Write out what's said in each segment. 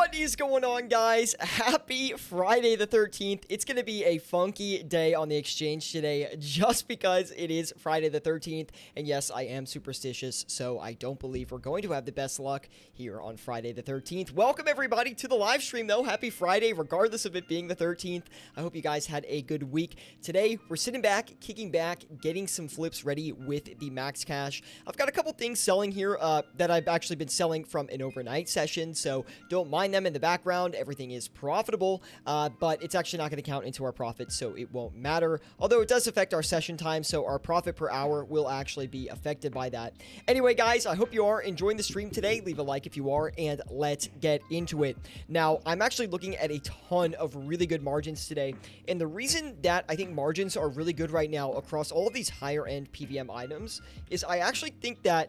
What is going on, guys? Happy Friday the 13th. It's going to be a funky day on the exchange today just because it is Friday the 13th. And yes, I am superstitious, so I don't believe we're going to have the best luck here on Friday the 13th. Welcome, everybody, to the live stream, though. Happy Friday, regardless of it being the 13th. I hope you guys had a good week. Today, we're sitting back, kicking back, getting some flips ready with the max cash. I've got a couple things selling here that I've actually been selling from an overnight session, so don't mind them in the background. Everything is profitable, but it's actually not going to count into our profit, so it won't matter. Although it does affect our session time, so our profit per hour will actually be affected by that. Anyway, guys, I hope you are enjoying the stream today. Leave a like if you are, and let's get into it. Now, I'm actually looking at a ton of really good margins today, and the reason that I think margins are really good right now across all of these higher end PVM items is I actually think that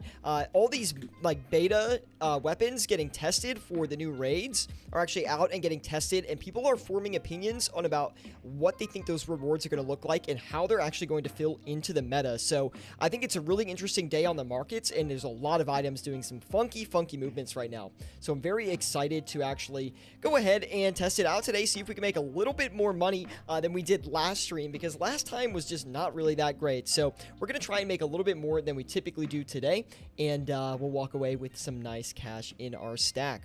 all these like beta weapons getting tested for the new raids are actually out and getting tested, and people are forming opinions on about what they think those rewards are going to look like and how they're actually going to fill into the meta. So I think it's a really interesting day on the markets, and there's a lot of items doing some funky movements right now. So I'm very excited to actually go ahead and test it out today, see if we can make a little bit more money than we did last stream, because last time was just not really that great. So we're going to try and make a little bit more than we typically do today, and we'll walk away with some nice cash in our stack.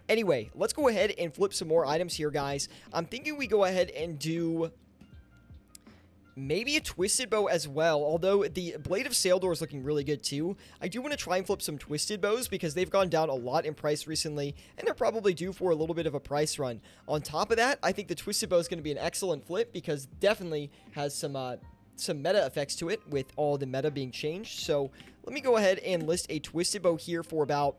Anyway, let's go ahead and flip some more items here, guys. I'm thinking we go ahead and do maybe a twisted bow as well, although the blade of Saildor is looking really good too. I do want to try and flip some twisted bows because they've gone down a lot in price recently, and they're probably due for a little bit of a price run. On top of that, I think the twisted bow is going to be an excellent flip because definitely has some meta effects to it with all the meta being changed. So let me go ahead and list a twisted bow here for about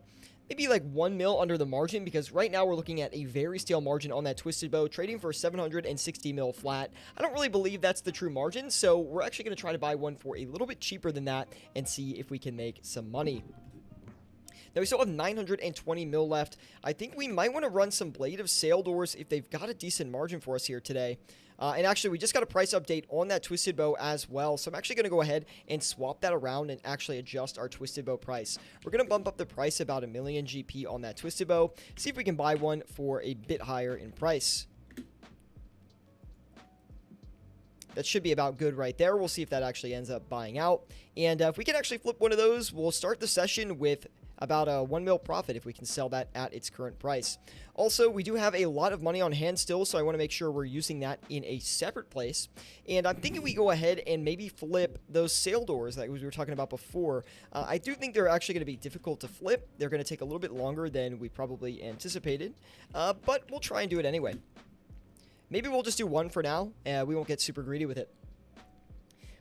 maybe like 1 mil under the margin, because right now we're looking at a very stale margin on that twisted bow, trading for 760 mil flat. I don't really believe that's the true margin, so we're actually going to try to buy one for a little bit cheaper than that and see if we can make some money. Now, we still have 920 mil left. I think we might want to run some Blade of Saildors if they've got a decent margin for us here today. And actually, we just got a price update on that Twisted Bow as well. So I'm actually going to go ahead and swap that around and actually adjust our Twisted Bow price. We're going to bump up the price about 1 million GP on that Twisted Bow. See if we can buy one for a bit higher in price. That should be about good right there. We'll see if that actually ends up buying out. And if we can actually flip one of those, we'll start the session with about a 1 mil profit if we can sell that at its current price. Also, we do have a lot of money on hand still, so I want to make sure we're using that in a separate place. And I'm thinking we go ahead and maybe flip those Saildors that we were talking about before. I do think they're actually going to be difficult to flip. They're going to take a little bit longer than we probably anticipated, but we'll try and do it anyway. Maybe we'll just do one for now, and we won't get super greedy with it.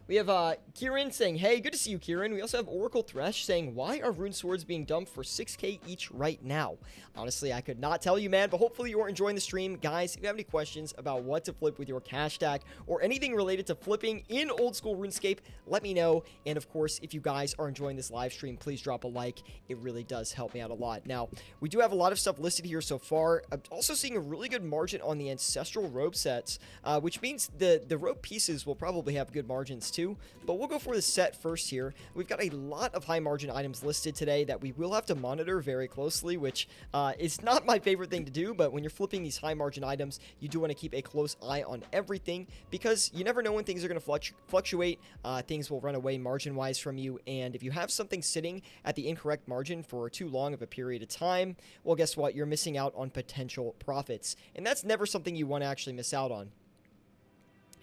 We have Kieran saying, hey, good to see you, Kieran. We also have Oracle Thresh saying, why are rune swords being dumped for 6k each right now? Honestly, I could not tell you, man, but hopefully you're enjoying the stream. Guys, if you have any questions about what to flip with your cash stack or anything related to flipping in old school RuneScape, let me know. And of course, if you guys are enjoying this live stream, please drop a like. It really does help me out a lot. Now, we do have a lot of stuff listed here so far. I'm also seeing a really good margin on the Ancestral robe sets, which means the robe pieces will probably have good margins too, but we'll go for the set first here. We've got a lot of high margin items listed today that we will have to monitor very closely, which is not my favorite thing to do, but when you're flipping these high margin items, you do want to keep a close eye on everything because you never know when things are going to fluctuate. Things will run away margin wise from you, and if you have something sitting at the incorrect margin for too long of a period of time, well, guess what? You're missing out on potential profits, and that's never something you want to actually miss out on.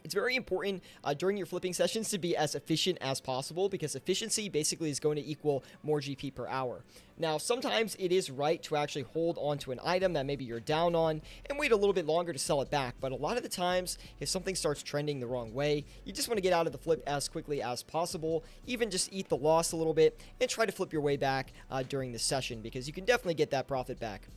It's very important during your flipping sessions to be as efficient as possible, because efficiency basically is going to equal more GP per hour. Now, sometimes it is right to actually hold on to an item that maybe you're down on and wait a little bit longer to sell it back. But a lot of the times, if something starts trending the wrong way, you just want to get out of the flip as quickly as possible, even just eat the loss a little bit and try to flip your way back during the session, because you can definitely get that profit back.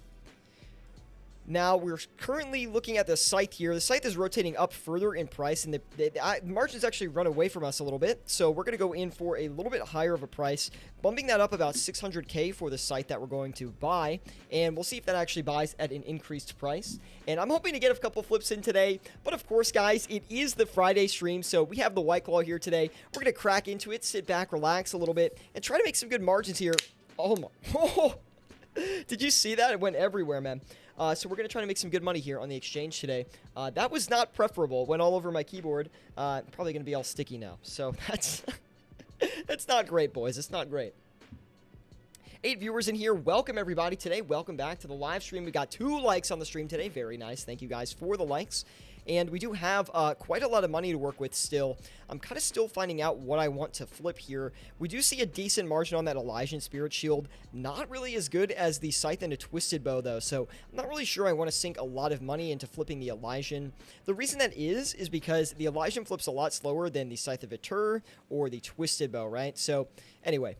Now, we're currently looking at the scythe here. The scythe is rotating up further in price, and the margins actually run away from us a little bit. So we're going to go in for a little bit higher of a price, bumping that up about 600k for the scythe that we're going to buy. And we'll see if that actually buys at an increased price. And I'm hoping to get a couple flips in today. But of course, guys, it is the Friday stream, so we have the White Claw here today. We're going to crack into it, sit back, relax a little bit, and try to make some good margins here. Oh my... Oh. Did you see that? It went everywhere, man. So we're going to try to make some good money here on the exchange today. That was not preferable. It went all over my keyboard. Probably going to be all sticky now. So that's that's not great, boys. It's not great. 8 viewers in here. Welcome, everybody, today. Welcome back to the live stream. We got 2 likes on the stream today. Very nice. Thank you guys for the likes. And we do have quite a lot of money to work with still. I'm kind of still finding out what I want to flip here. We do see a decent margin on that Elysian Spirit Shield. Not really as good as the Scythe and a Twisted Bow, though. So I'm not really sure I want to sink a lot of money into flipping the Elysian. The reason that is because the Elysian flips a lot slower than the Scythe of Eter or the Twisted Bow, right? So anyway.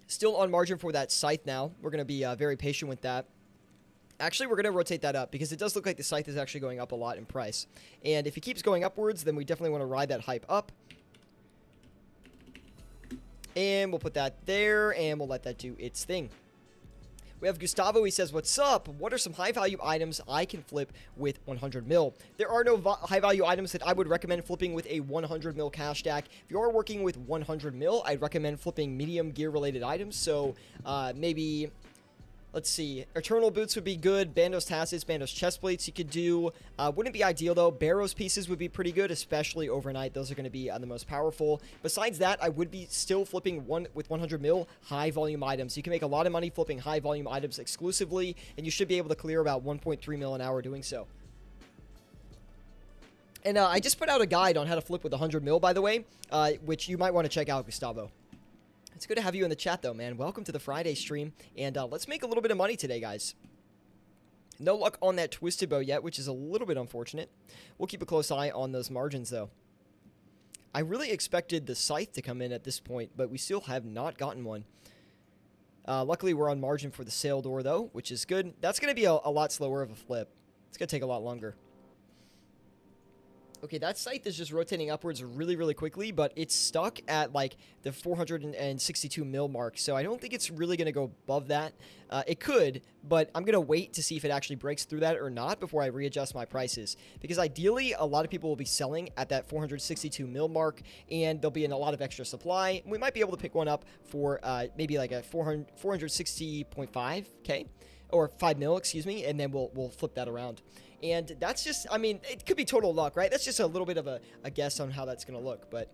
Still on margin for that Scythe now. We're going to be very patient with that. Actually, we're going to rotate that up because it does look like the Scythe is actually going up a lot in price. And if it keeps going upwards, then we definitely want to ride that hype up. And we'll put that there, and we'll let that do its thing. We have Gustavo. He says, what's up? What are some high-value items I can flip with 100 mil? There are no high-value items that I would recommend flipping with a 100 mil cash stack. If you are working with 100 mil, I'd recommend flipping medium gear-related items. So maybe, let's see, Eternal Boots would be good. Bandos Tassets, Bandos Chestplates you could do. Wouldn't be ideal, though. Barrows pieces would be pretty good, especially overnight. Those are going to be the most powerful. Besides that, I would be still flipping with 100 mil high-volume items. You can make a lot of money flipping high-volume items exclusively, and you should be able to clear about 1.3 mil an hour doing so. And I just put out a guide on how to flip with 100 mil, by the way, which you might want to check out, Gustavo. It's good to have you in the chat, though, man. Welcome to the Friday stream, and let's make a little bit of money today, guys. No luck on that Twisted Bow yet, which is a little bit unfortunate. We'll keep a close eye on those margins, though. I really expected the Scythe to come in at this point, but we still have not gotten one. Luckily, we're on margin for the Sail Door, though, which is good. That's going to be a lot slower of a flip. It's going to take a lot longer. Okay, that Scythe is just rotating upwards really, really quickly, but it's stuck at, like, the 462 mil mark, so I don't think it's really going to go above that. It could, but I'm going to wait to see if it actually breaks through that or not before I readjust my prices, because ideally, a lot of people will be selling at that 462 mil mark, and there'll be a lot of extra supply. We might be able to pick one up for maybe, like, a 460.5K, or 5 mil, excuse me, and then we'll flip that around. And that's just, I mean, it could be total luck, right? That's just a little bit of a guess on how that's going to look, but...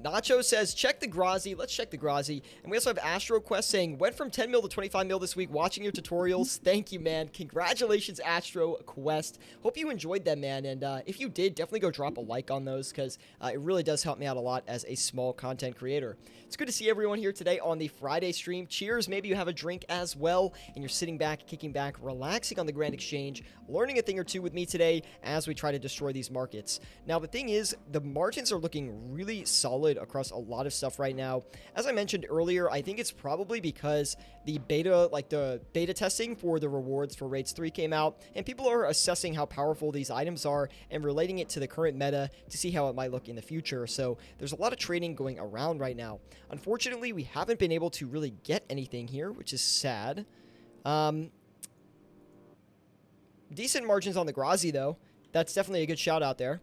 Nacho says, check the Grazi. Let's check the Grazi. And we also have Astro Quest saying, went from 10 mil to 25 mil this week watching your tutorials. Thank you, man. Congratulations, Astro Quest. Hope you enjoyed them, man. And if you did, definitely go drop a like on those because it really does help me out a lot as a small content creator. It's good to see everyone here today on the Friday stream. Cheers. Maybe you have a drink as well and you're sitting back, kicking back, relaxing on the Grand Exchange, learning a thing or two with me today as we try to destroy these markets. Now, the thing is, the margins are looking really solid across a lot of stuff right now. As I mentioned earlier, I think it's probably because the beta testing for the rewards for Raids 3 came out, and people are assessing how powerful these items are and relating it to the current meta to see how it might look in the future. So there's a lot of trading going around right now. Unfortunately, we haven't been able to really get anything here, which is sad. Decent margins on the Grazi, though. That's definitely a good shout out there.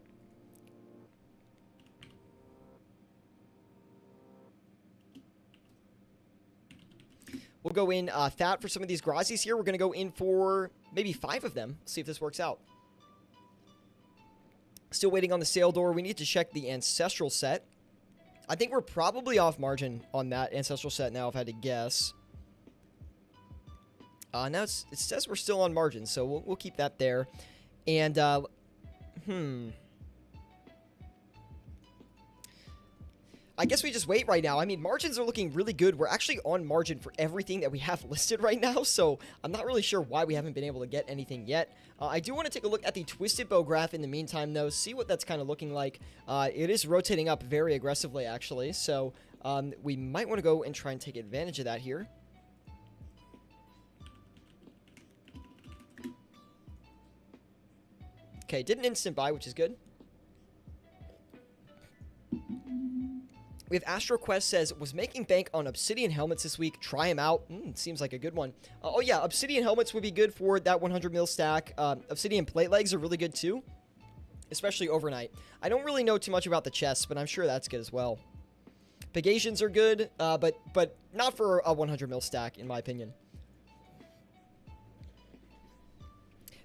We'll go in fat for some of these Grazis here. We're going to go in for maybe 5 of them. See if this works out. Still waiting on the Sail Door. We need to check the Ancestral set. I think we're probably off margin on that Ancestral set now, if I had to guess. Now it says we're still on margin, so we'll keep that there. And, I guess we just wait right now. I mean, margins are looking really good. We're actually on margin for everything that we have listed right now, so I'm not really sure why we haven't been able to get anything yet. I do want to take a look at the Twisted Bow graph in the meantime, though, see what that's kind of looking like. It is rotating up very aggressively, actually, so we might want to go and try and take advantage of that here. Okay, did an instant buy, which is good. We have Astro Quest says, was making bank on Obsidian helmets this week. Try them out. Seems like a good one. Oh, yeah, Obsidian helmets would be good for that 100 mil stack. Obsidian plate legs are really good, too. especially overnight. I don't really know too much about the chests, but I'm sure that's good as well. Pegasians are good, but not for a 100 mil stack, in my opinion.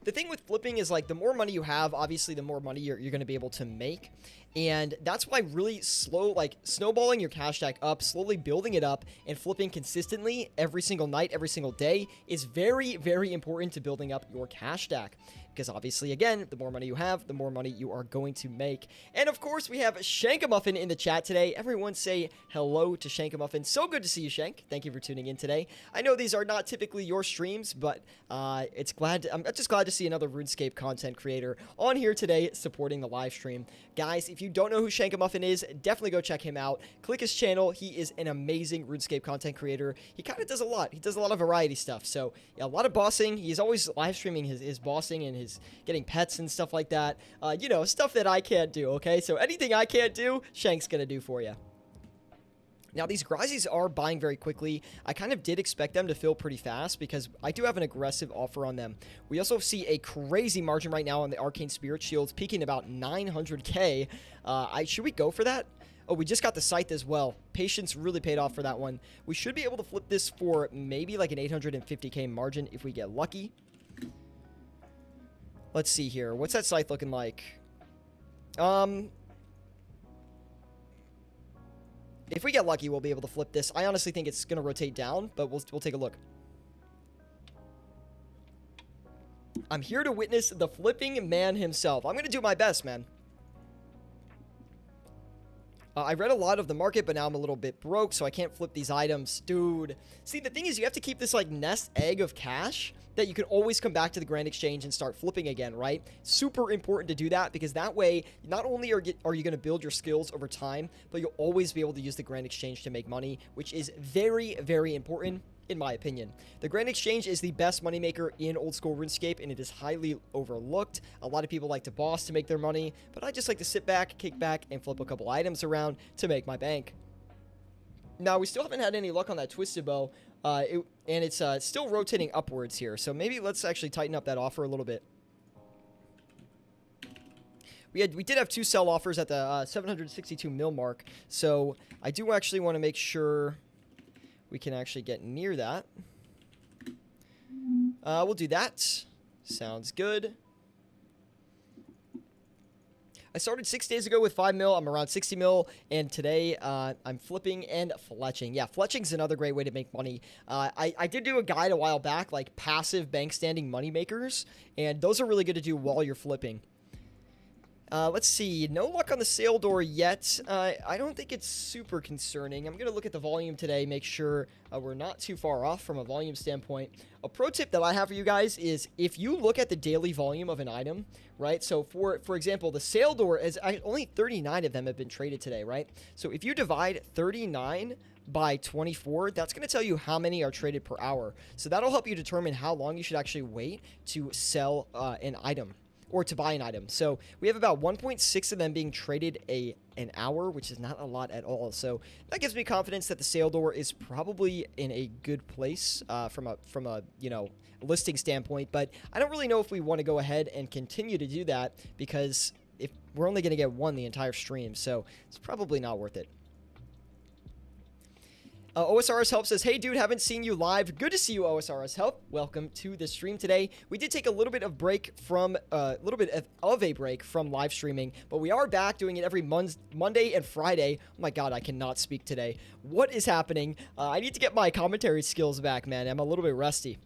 The thing with flipping is, like, the more money you have, obviously the more money you're going to be able to make. And that's why really slow, like, snowballing your cash stack up, slowly building it up, and flipping consistently every single night, every single day is very, very important to building up your cash stack. Because obviously, again, the more money you have, the more money you are going to make. And of course, we have Shankamuffin in the chat today. Everyone say hello to Shankamuffin. So good to see you, Shank. Thank you for tuning in today. I know these are not typically your streams, but I'm just glad to see another RuneScape content creator on here today supporting the live stream. Guys, if you don't know who Shankamuffin is, definitely go check him out. Click his channel. He is an amazing RuneScape content creator. He kind of does a lot. He does a lot of variety stuff. So, yeah, a lot of bossing. He's always live streaming his bossing and his getting pets and stuff like that. You know, stuff that I can't do, okay? So anything I can't do, Shank's gonna do for you. Now, these Grazis are buying very quickly. I kind of did expect them to fill pretty fast because I do have an aggressive offer on them. We also see a crazy margin right now on the Arcane Spirit Shields, peaking about 900k. Should we go for that? Oh, we just got the Scythe as well. Patience really paid off for that one. We should be able to flip this for maybe like an 850k margin if we get lucky. Let's see here. What's that Scythe looking like? If we get lucky, we'll be able to flip this. I honestly think it's going to rotate down, but we'll take a look. I'm here to witness the flipping man himself. I'm going to do my best, man. I read a lot of the market, but now I'm a little bit broke, so I can't flip these items. Dude. See, the thing is, you have to keep this, like, nest egg of cash that you can always come back to the Grand Exchange and start flipping again, right? Super important to do that, because that way, not only are you going to build your skills over time, but you'll always be able to use the Grand Exchange to make money, which is very, very important, in my opinion. The Grand Exchange is the best moneymaker in old school RuneScape, and it is highly overlooked. A lot of people like to boss to make their money, but I just like to sit back, kick back, and flip a couple items around to make my bank. Now, we still haven't had any luck on that Twisted Bow, and it's still rotating upwards here, so maybe let's actually tighten up that offer a little bit. We did have two sell offers at the 762 mil mark, so I do actually want to make sure we can actually get near that. We'll do that. Sounds good. I started 6 days ago with 5 mil. I'm around 60 mil. And today I'm flipping and fletching. Yeah, fletching's another great way to make money. I did do a guide a while back, like passive bank standing money makers. And those are really good to do while you're flipping. Let's see. No luck on the sale door yet. I don't think it's super concerning. I'm going to look at the volume today, make sure we're not too far off from a volume standpoint. A pro tip that I have for you guys is if you look at the daily volume of an item, right? So for example, the sale door is only 39 of them have been traded today, right? So if you divide 39 by 24, that's going to tell you how many are traded per hour. So that'll help you determine how long you should actually wait to sell an item, or to buy an item. So we have about 1.6 of them being traded an hour, which is not a lot at all. So that gives me confidence that the sale door is probably in a good place from a you know, listing standpoint. But I don't really know if we want to go ahead and continue to do that, because if we're only going to get one the entire stream, so it's probably not worth it. OSRS Help says, hey dude, haven't seen you live. Good to see you, OSRS Help. Welcome to the stream today. We did take a little bit of break from a break from live streaming, but we are back doing it every Monday and Friday. Oh my god, I cannot speak today. What is happening? I need to get my commentary skills back, man. I'm a little bit rusty.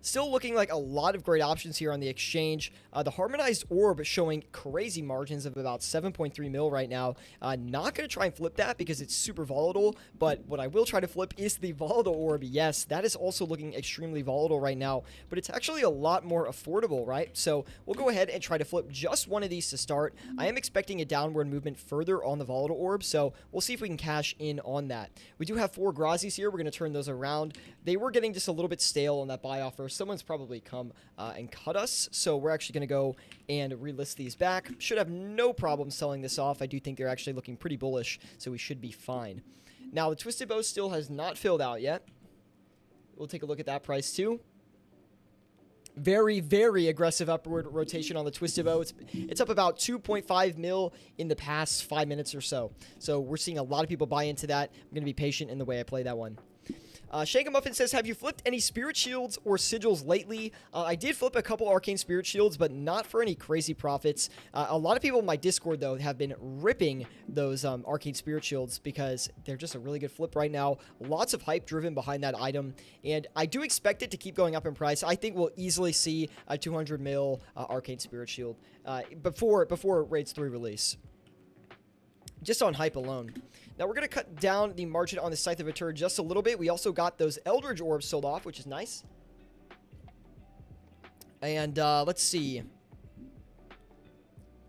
Still looking like a lot of great options here on the exchange. The Harmonized Orb showing crazy margins of about 7.3 mil right now. Not going to try and flip that because it's super volatile, but what I will try to flip is the Volatile Orb. Yes, that is also looking extremely volatile right now, but it's actually a lot more affordable, right? So we'll go ahead and try to flip just one of these to start. I am expecting a downward movement further on the Volatile Orb, so we'll see if we can cash in on that. We do have 4 Grazis here. We're going to turn those around. They were getting just a little bit stale on that buy offer. Someone's probably come and cut us, so we're actually going to go and relist these back. Should have no problem selling this off. I do think they're actually looking pretty bullish, so we should be fine. Now, the Twisted Bow still has not filled out yet. We'll take a look at that price too. Very, very aggressive upward rotation on the Twisted Bow. It's up about 2.5 mil in the past 5 minutes or so. So we're seeing a lot of people buy into that. I'm going to be patient in the way I play that one. Shankamuffin says, have you flipped any Spirit Shields or Sigils lately? I did flip a couple Arcane Spirit Shields, but not for any crazy profits. A lot of people in my Discord, though, have been ripping those Arcane Spirit Shields because they're just a really good flip right now. Lots of hype driven behind that item, and I do expect it to keep going up in price. I think we'll easily see a 200 mil Arcane Spirit Shield before Raids 3 release. Just on hype alone. Now, we're going to cut down the margin on the Scythe of Atur just a little bit. We also got those Eldritch Orbs sold off, which is nice. And, let's see.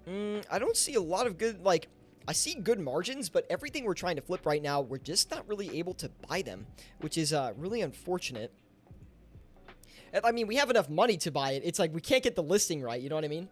I don't see a lot of good, like, I see good margins, but everything we're trying to flip right now, we're just not really able to buy them, which is, really unfortunate. I mean, we have enough money to buy it. It's like we can't get the listing right, you know what I mean?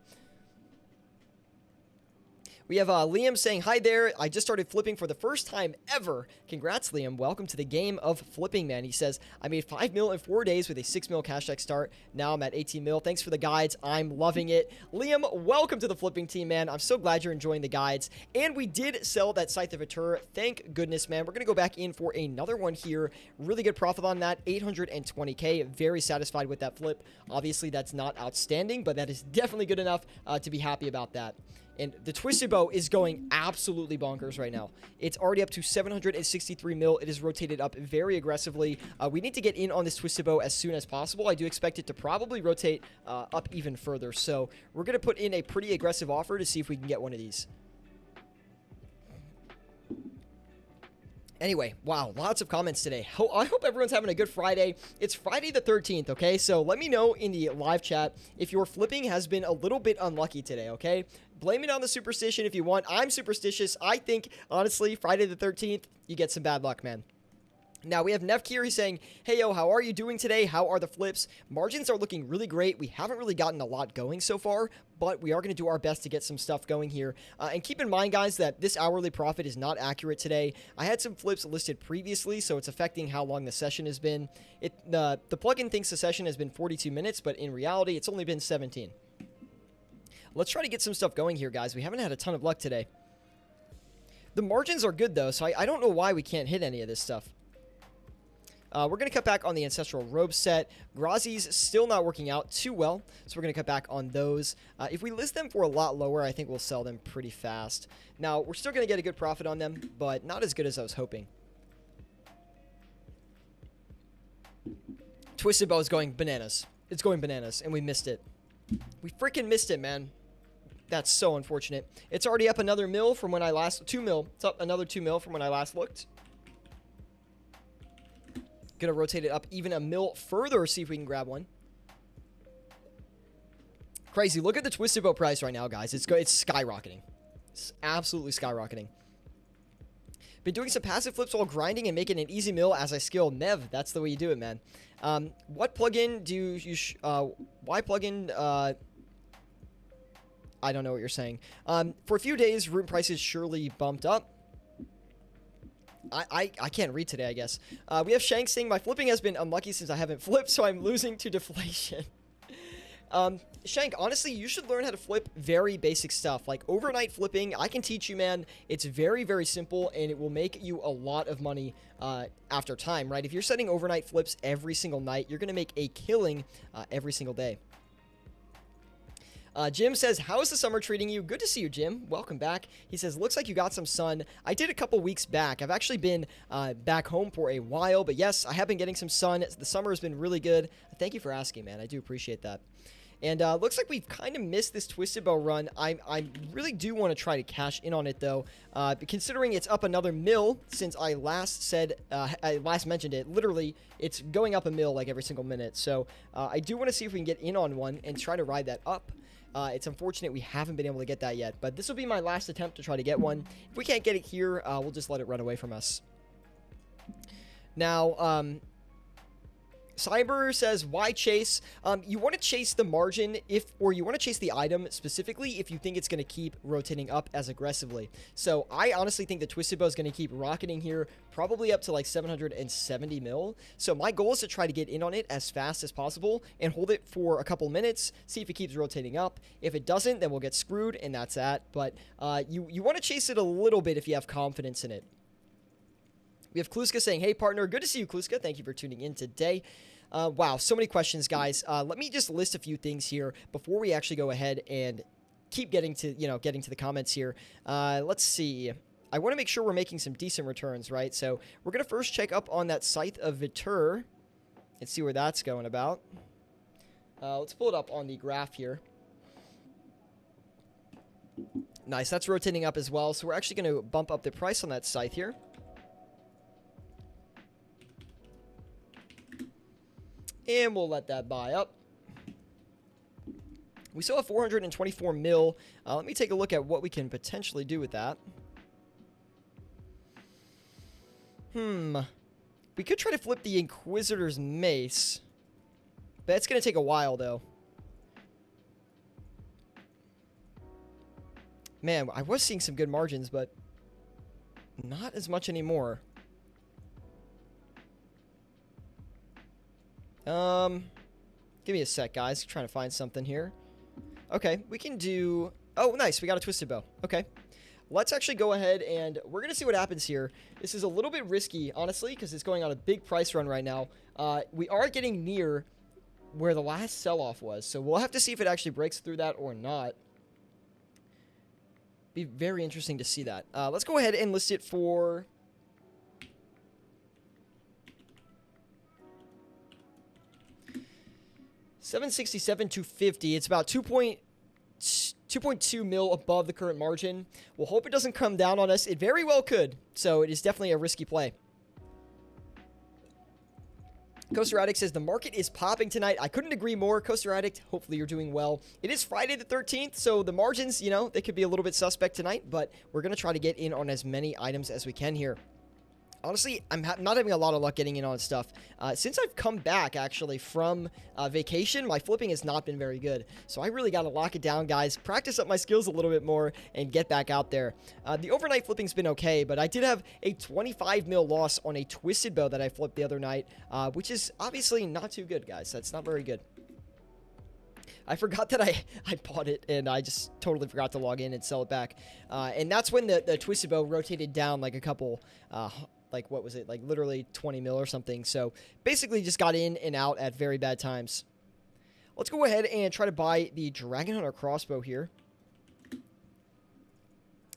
We have Liam saying, hi there, I just started flipping for the first time ever. Congrats, Liam. Welcome to the game of flipping, man. He says, I made 5 mil in 4 days with a 6 mil cash deck start. Now I'm at 18 mil. Thanks for the guides. I'm loving it. Liam, welcome to the flipping team, man. I'm so glad you're enjoying the guides. And we did sell that Scythe of Atur. Thank goodness, man. We're going to go back in for another one here. Really good profit on that, 820K. Very satisfied with that flip. Obviously, that's not outstanding, but that is definitely good enough to be happy about that. And the Twisted Bow is going absolutely bonkers right now. It's already up to 763 mil. It is rotated up very aggressively. We need to get in on this Twisted Bow as soon as possible. I do expect it to probably rotate up even further. So we're going to put in a pretty aggressive offer to see if we can get one of these. Anyway, wow, lots of comments today. I hope everyone's having a good Friday. It's Friday the 13th, okay? So let me know in the live chat if your flipping has been a little bit unlucky today, okay? Blame it on the superstition if you want. I'm superstitious. I think, honestly, Friday the 13th, you get some bad luck, man. Now, we have Nev here. He's saying, hey, yo, how are you doing today? How are the flips? Margins are looking really great. We haven't really gotten a lot going so far, but we are going to do our best to get some stuff going here. And keep in mind, guys, that this hourly profit is not accurate today. I had some flips listed previously, so it's affecting how long the session has been. The plugin thinks the session has been 42 minutes, but in reality, it's only been 17. Let's try to get some stuff going here, guys. We haven't had a ton of luck today. The margins are good, though, so I don't know why we can't hit any of this stuff. We're going to cut back on the Ancestral Robe set. Grazi's still not working out too well, so we're going to cut back on those. If we list them for a lot lower, I think we'll sell them pretty fast. Now, we're still going to get a good profit on them, but not as good as I was hoping. Twisted Bow is going bananas. It's going bananas, and we missed it. We freaking missed it, man. That's so unfortunate. It's already up another mil from when I last... 2 mil. It's up another 2 mil from when I last looked. Gonna rotate it up even a mil further, see if we can grab one. Crazy. Look at the Twisted Bow price right now, guys. It's skyrocketing. It's absolutely skyrocketing. Been doing some passive flips while grinding and making an easy mill as I scale. Nev, that's the way you do it, man. What plugin do you... why plugin... I don't know what you're saying. For a few days, room prices surely bumped up. I can't read today, I guess. We have Shank saying, my flipping has been unlucky since I haven't flipped, so I'm losing to deflation. Shank, honestly, you should learn how to flip very basic stuff. Like overnight flipping, I can teach you, man. It's very, very simple, and it will make you a lot of money after time, right? If you're setting overnight flips every single night, you're going to make a killing every single day. Jim says, how is the summer treating you? Good to see you, Jim. Welcome back. He says, looks like you got some sun. I did a couple weeks back. I've actually been back home for a while, but yes, I have been getting some sun. The summer has been really good. Thank you for asking, man. I do appreciate that. And looks like we've kind of missed this Twisted Bow run. I really do want to try to cash in on it, though. Considering it's up another mil since I last mentioned it. Literally, it's going up a mil like every single minute. So I do want to see if we can get in on one and try to ride that up. It's unfortunate we haven't been able to get that yet, but this will be my last attempt to try to get one. If we can't get it here, we'll just let it run away from us. Now, Cyber says, why chase? You want to chase the margin or you want to chase the item specifically if you think it's going to keep rotating up as aggressively. So I honestly think the Twisted Bow is going to keep rocketing here, probably up to like 770 mil. So my goal is to try to get in on it as fast as possible and hold it for a couple minutes, see if it keeps rotating up. If it doesn't, then we'll get screwed, and that's that. But you want to chase it a little bit if you have confidence in it. We have Kluska saying, hey, partner. Good to see you, Kluska. Thank you for tuning in today. Wow, so many questions, guys. Let me just list a few things here before we actually go ahead and keep getting to the comments here. Let's see. I want to make sure we're making some decent returns, right? So we're going to first check up on that Scythe of Vitur and see where that's going about. Let's pull it up on the graph here. Nice, that's rotating up as well. So we're actually going to bump up the price on that Scythe here. And we'll let that buy up. We still have 424 mil. Let me take a look at what we can potentially do with that. We could try to flip the Inquisitor's Mace. But it's going to take a while, though. Man, I was seeing some good margins, but not as much anymore. Give me a sec, guys. Trying to find something here. Okay, we can do... Oh, nice. We got a Twisted Bow. Okay. Let's actually go ahead and we're going to see what happens here. This is a little bit risky, honestly, because it's going on a big price run right now. We are getting near where the last sell-off was, so we'll have to see if it actually breaks through that or not. Be very interesting to see that. Let's go ahead and list it for... $767,250. It's about 2.2 mil above the current margin. We'll hope it doesn't come down on us. It very well could. So it is definitely a risky play. Coaster Addict says the market is popping tonight. I couldn't agree more. Coaster Addict, hopefully you're doing well. It is Friday the 13th, so the margins, you know, they could be a little bit suspect tonight, but we're going to try to get in on as many items as we can here. Honestly, I'm not having a lot of luck getting in on stuff. Since I've come back, actually, from vacation, my flipping has not been very good. So I really got to lock it down, guys. Practice up my skills a little bit more and get back out there. The overnight flipping's been okay, but I did have a 25 mil loss on a Twisted Bow that I flipped the other night, which is obviously not too good, guys. That's not very good. I forgot that I bought it, and I just totally forgot to log in and sell it back. And that's when the Twisted Bow rotated down like a couple... like, what was it? Like, literally 20 mil or something. So, basically just got in and out at very bad times. Let's go ahead and try to buy the Dragon Hunter crossbow here.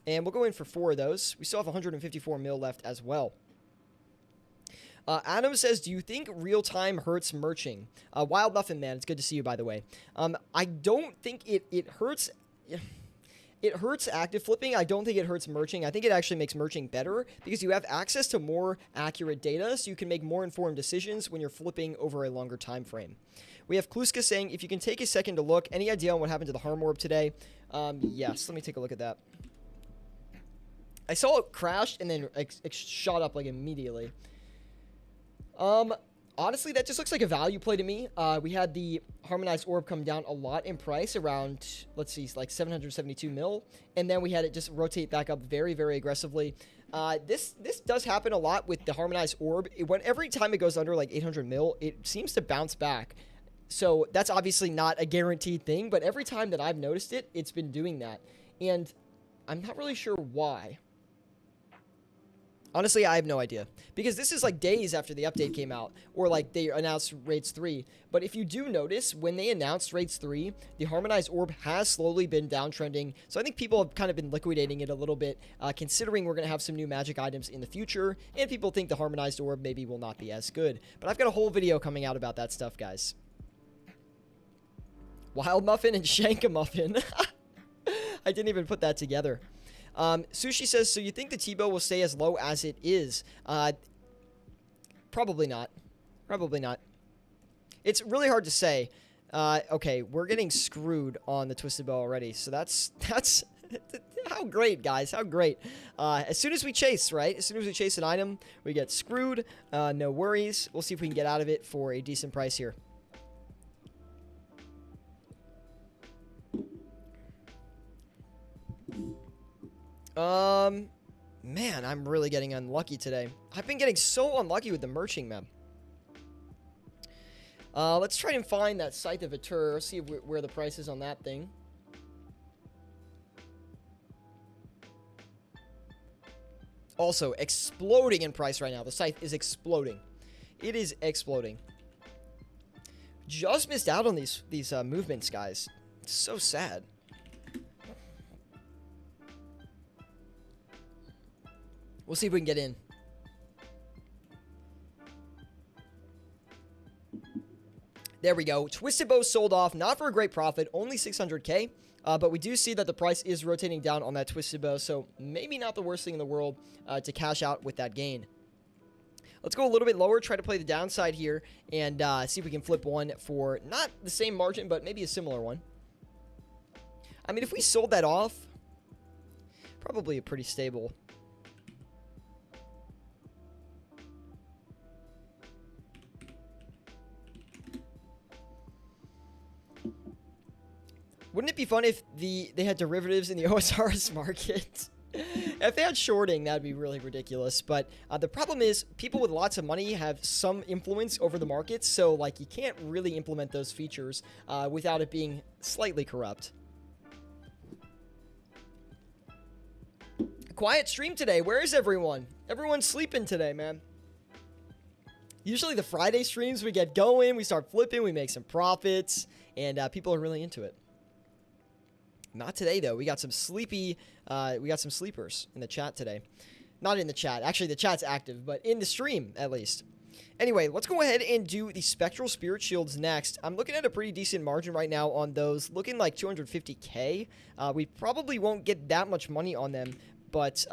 And we'll go in for 4 of those. We still have 154 mil left as well. Adam says, do you think real-time hurts merching? Wild Muffin Man, it's good to see you, by the way. I don't think it hurts... It hurts active flipping. I don't think it hurts merching. I think it actually makes merching better because you have access to more accurate data, so you can make more informed decisions when you're flipping over a longer time frame. We have Kluska saying, if you can take a second to look, any idea on what happened to the Harm Orb today? Yes, let me take a look at that. I saw it crashed and then shot up like immediately. Honestly, that just looks like a value play to me. We had the Harmonized Orb come down a lot in price, around, let's see, like 772 mil. And then we had it just rotate back up very, very aggressively. This does happen a lot with the Harmonized Orb. Every time it goes under like 800 mil, it seems to bounce back. So that's obviously not a guaranteed thing, but every time that I've noticed it, it's been doing that. And I'm not really sure why. Honestly, I have no idea. Because this is like days after the update came out, or like they announced Raids 3. But if you do notice, when they announced Raids 3, the Harmonized Orb has slowly been downtrending. So I think people have kind of been liquidating it a little bit, considering we're going to have some new magic items in the future. And people think the Harmonized Orb maybe will not be as good. But I've got a whole video coming out about that stuff, guys. Wild Muffin and Shank-a-Muffin. I didn't even put that together. Sushi says, so you think the T-Bow will stay as low as it is? Probably not. Probably not. It's really hard to say. Okay, we're getting screwed on the Twisted Bow already, so that's How great, guys. How great. As soon as we chase, right? As soon as we chase an item, we get screwed. No worries. We'll see if we can get out of it for a decent price here. Man, I'm really getting unlucky today. I've been getting so unlucky with the merching, man. Let's try and find that Scythe of Atur. See where the price is on that thing. Also, exploding in price right now. The Scythe is exploding. It is exploding. Just missed out on these movements, guys. It's so sad. We'll see if we can get in. There we go. Twisted Bow sold off, not for a great profit, only 600k. But we do see that the price is rotating down on that Twisted Bow, so maybe not the worst thing in the world to cash out with that gain. Let's go a little bit lower, try to play the downside here, and see if we can flip one for not the same margin, but maybe a similar one. I mean, if we sold that off, probably a pretty stable. Wouldn't it be fun if they had derivatives in the OSRS market? If they had shorting, that'd be really ridiculous. But the problem is, people with lots of money have some influence over the market, so like you can't really implement those features without it being slightly corrupt. Quiet stream today. Where is everyone? Everyone's sleeping today, man. Usually the Friday streams, we get going, we start flipping, we make some profits, and people are really into it. Not today, though. We got some sleepers in the chat today. Not in the chat. Actually, the chat's active, but in the stream, at least. Anyway, let's go ahead and do the Spectral Spirit Shields next. I'm looking at a pretty decent margin right now on those, looking like 250k. We probably won't get that much money on them, but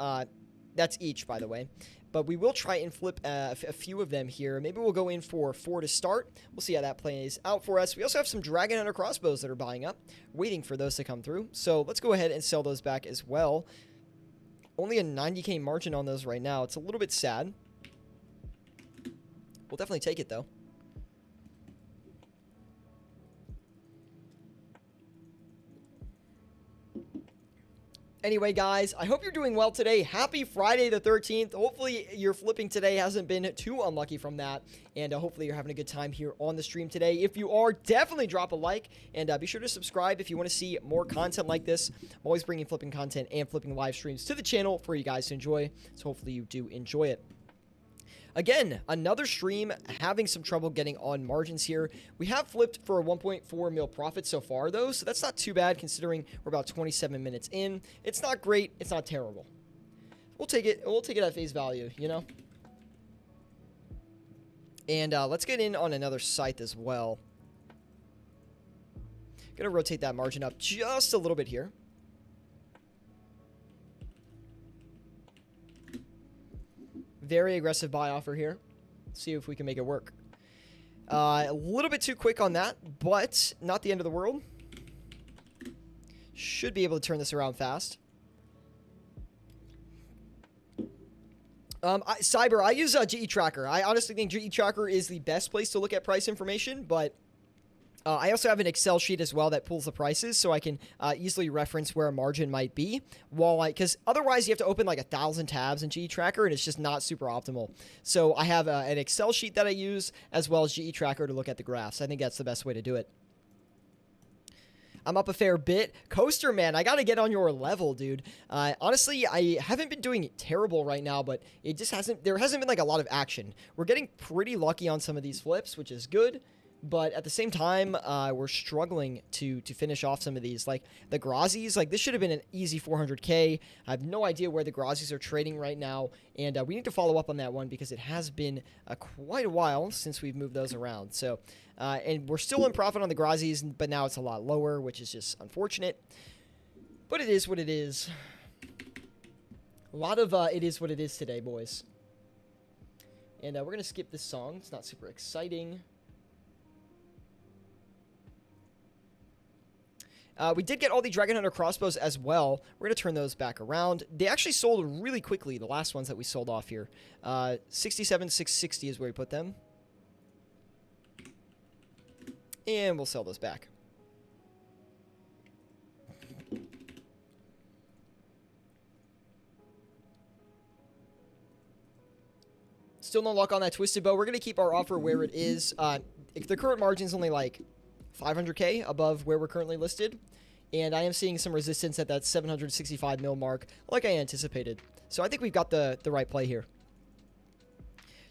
that's each, by the way. But we will try and flip a few of them here. Maybe we'll go in for 4 to start. We'll see how that plays out for us. We also have some Dragon Hunter crossbows that are buying up, waiting for those to come through. So let's go ahead and sell those back as well. Only a 90k margin on those right now. It's a little bit sad. We'll definitely take it, though. Anyway, guys, I hope you're doing well today. Happy Friday the 13th. Hopefully, your flipping today hasn't been too unlucky from that. And hopefully, you're having a good time here on the stream today. If you are, definitely drop a like. And be sure to subscribe if you want to see more content like this. I'm always bringing flipping content and flipping live streams to the channel for you guys to enjoy. So hopefully, you do enjoy it. Again, another stream having some trouble getting on margins here. We have flipped for a 1.4 mil profit so far, though, so that's not too bad considering we're about 27 minutes in. It's not great. It's not terrible. We'll take it. We'll take it at face value, you know? And let's get in on another site as well. Gonna rotate that margin up just a little bit here. Very aggressive buy offer here. See if we can make it work. A little bit too quick on that, but not the end of the world. Should be able to turn this around fast. Cyber, I use GE Tracker. I honestly think GE Tracker is the best place to look at price information, but I also have an Excel sheet as well that pulls the prices, so I can easily reference where a margin might be. Because otherwise you have to open like 1,000 tabs in GE Tracker, and it's just not super optimal. So I have an Excel sheet that I use, as well as GE Tracker to look at the graphs. I think that's the best way to do it. I'm up a fair bit. Coaster, man, I got to get on your level, dude. Honestly, I haven't been doing terrible right now, but it just there hasn't been like a lot of action. We're getting pretty lucky on some of these flips, which is good. But at the same time, we're struggling to finish off some of these. Like the Grazis, like this should have been an easy 400k. I have no idea where the Grazis are trading right now. And we need to follow up on that one because it has been quite a while since we've moved those around. So, and we're still in profit on the Grazis, but now it's a lot lower, which is just unfortunate. But it is what it is. A lot of it is what it is today, boys. And we're going to skip this song. It's not super exciting. We did get all the Dragon Hunter crossbows as well. We're going to turn those back around. They actually sold really quickly, the last ones that we sold off here. 67,660 is where we put them. And we'll sell those back. Still no luck on that Twisted Bow. We're going to keep our offer where it is. The current margin is only like 500k above where we're currently listed. And I am seeing some resistance at that 765 mil mark, like I anticipated. So I think we've got the right play here.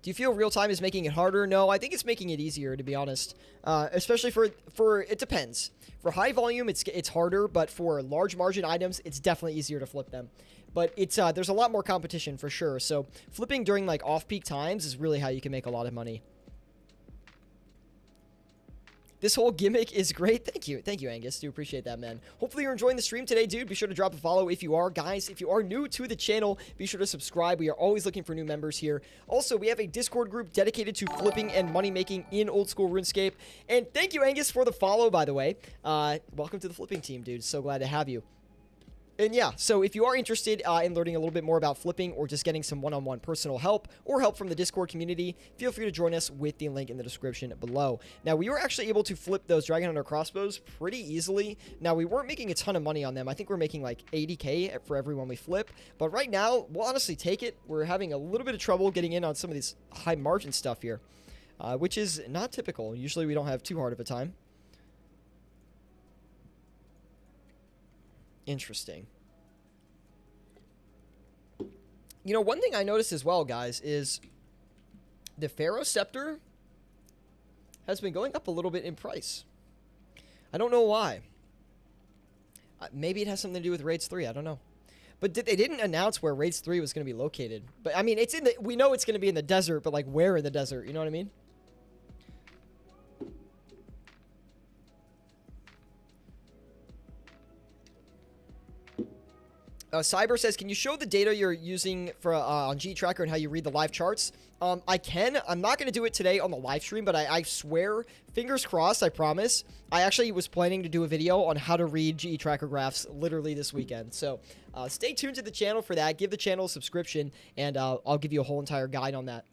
Do you feel real time is making it harder? No, I think it's making it easier, to be honest. Especially for it depends. For high volume, it's harder, but for large margin items, it's definitely easier to flip them. But it's there's a lot more competition for sure. So flipping during like off-peak times is really how you can make a lot of money. This whole gimmick is great. Thank you, Angus. Do appreciate that, man. Hopefully you're enjoying the stream today, dude. Be sure to drop a follow if you are. Guys, if you are new to the channel, be sure to subscribe. We are always looking for new members here. Also, we have a Discord group dedicated to flipping and money making in old school RuneScape. And thank you, Angus, for the follow, by the way. Welcome to the flipping team, dude. So glad to have you. And yeah, so if you are interested in learning a little bit more about flipping or just getting some one-on-one personal help or help from the Discord community, feel free to join us with the link in the description below. Now, we were actually able to flip those Dragon Hunter crossbows pretty easily. Now, we weren't making a ton of money on them. I think we're making like 80k for every one we flip. But right now, we'll honestly take it. We're having a little bit of trouble getting in on some of these high margin stuff here, which is not typical. Usually, we don't have too hard of a time. Interesting. You know, one thing I noticed as well, guys, is the Pharaoh Scepter has been going up a little bit in price. I don't know why. Maybe it has something to do with Raids 3. I don't know. But they didn't announce where Raids 3 was going to be located. But, I mean, it's in the... We know it's going to be in the desert, but, like, where in the desert? You know what I mean? Cyber says, can you show the data you're using for on GE Tracker and how you read the live charts? I can. I'm not going to do it today on the live stream, but I swear, fingers crossed, I promise. I actually was planning to do a video on how to read GE Tracker graphs literally this weekend. So stay tuned to the channel for that. Give the channel a subscription, and I'll give you a whole entire guide on that.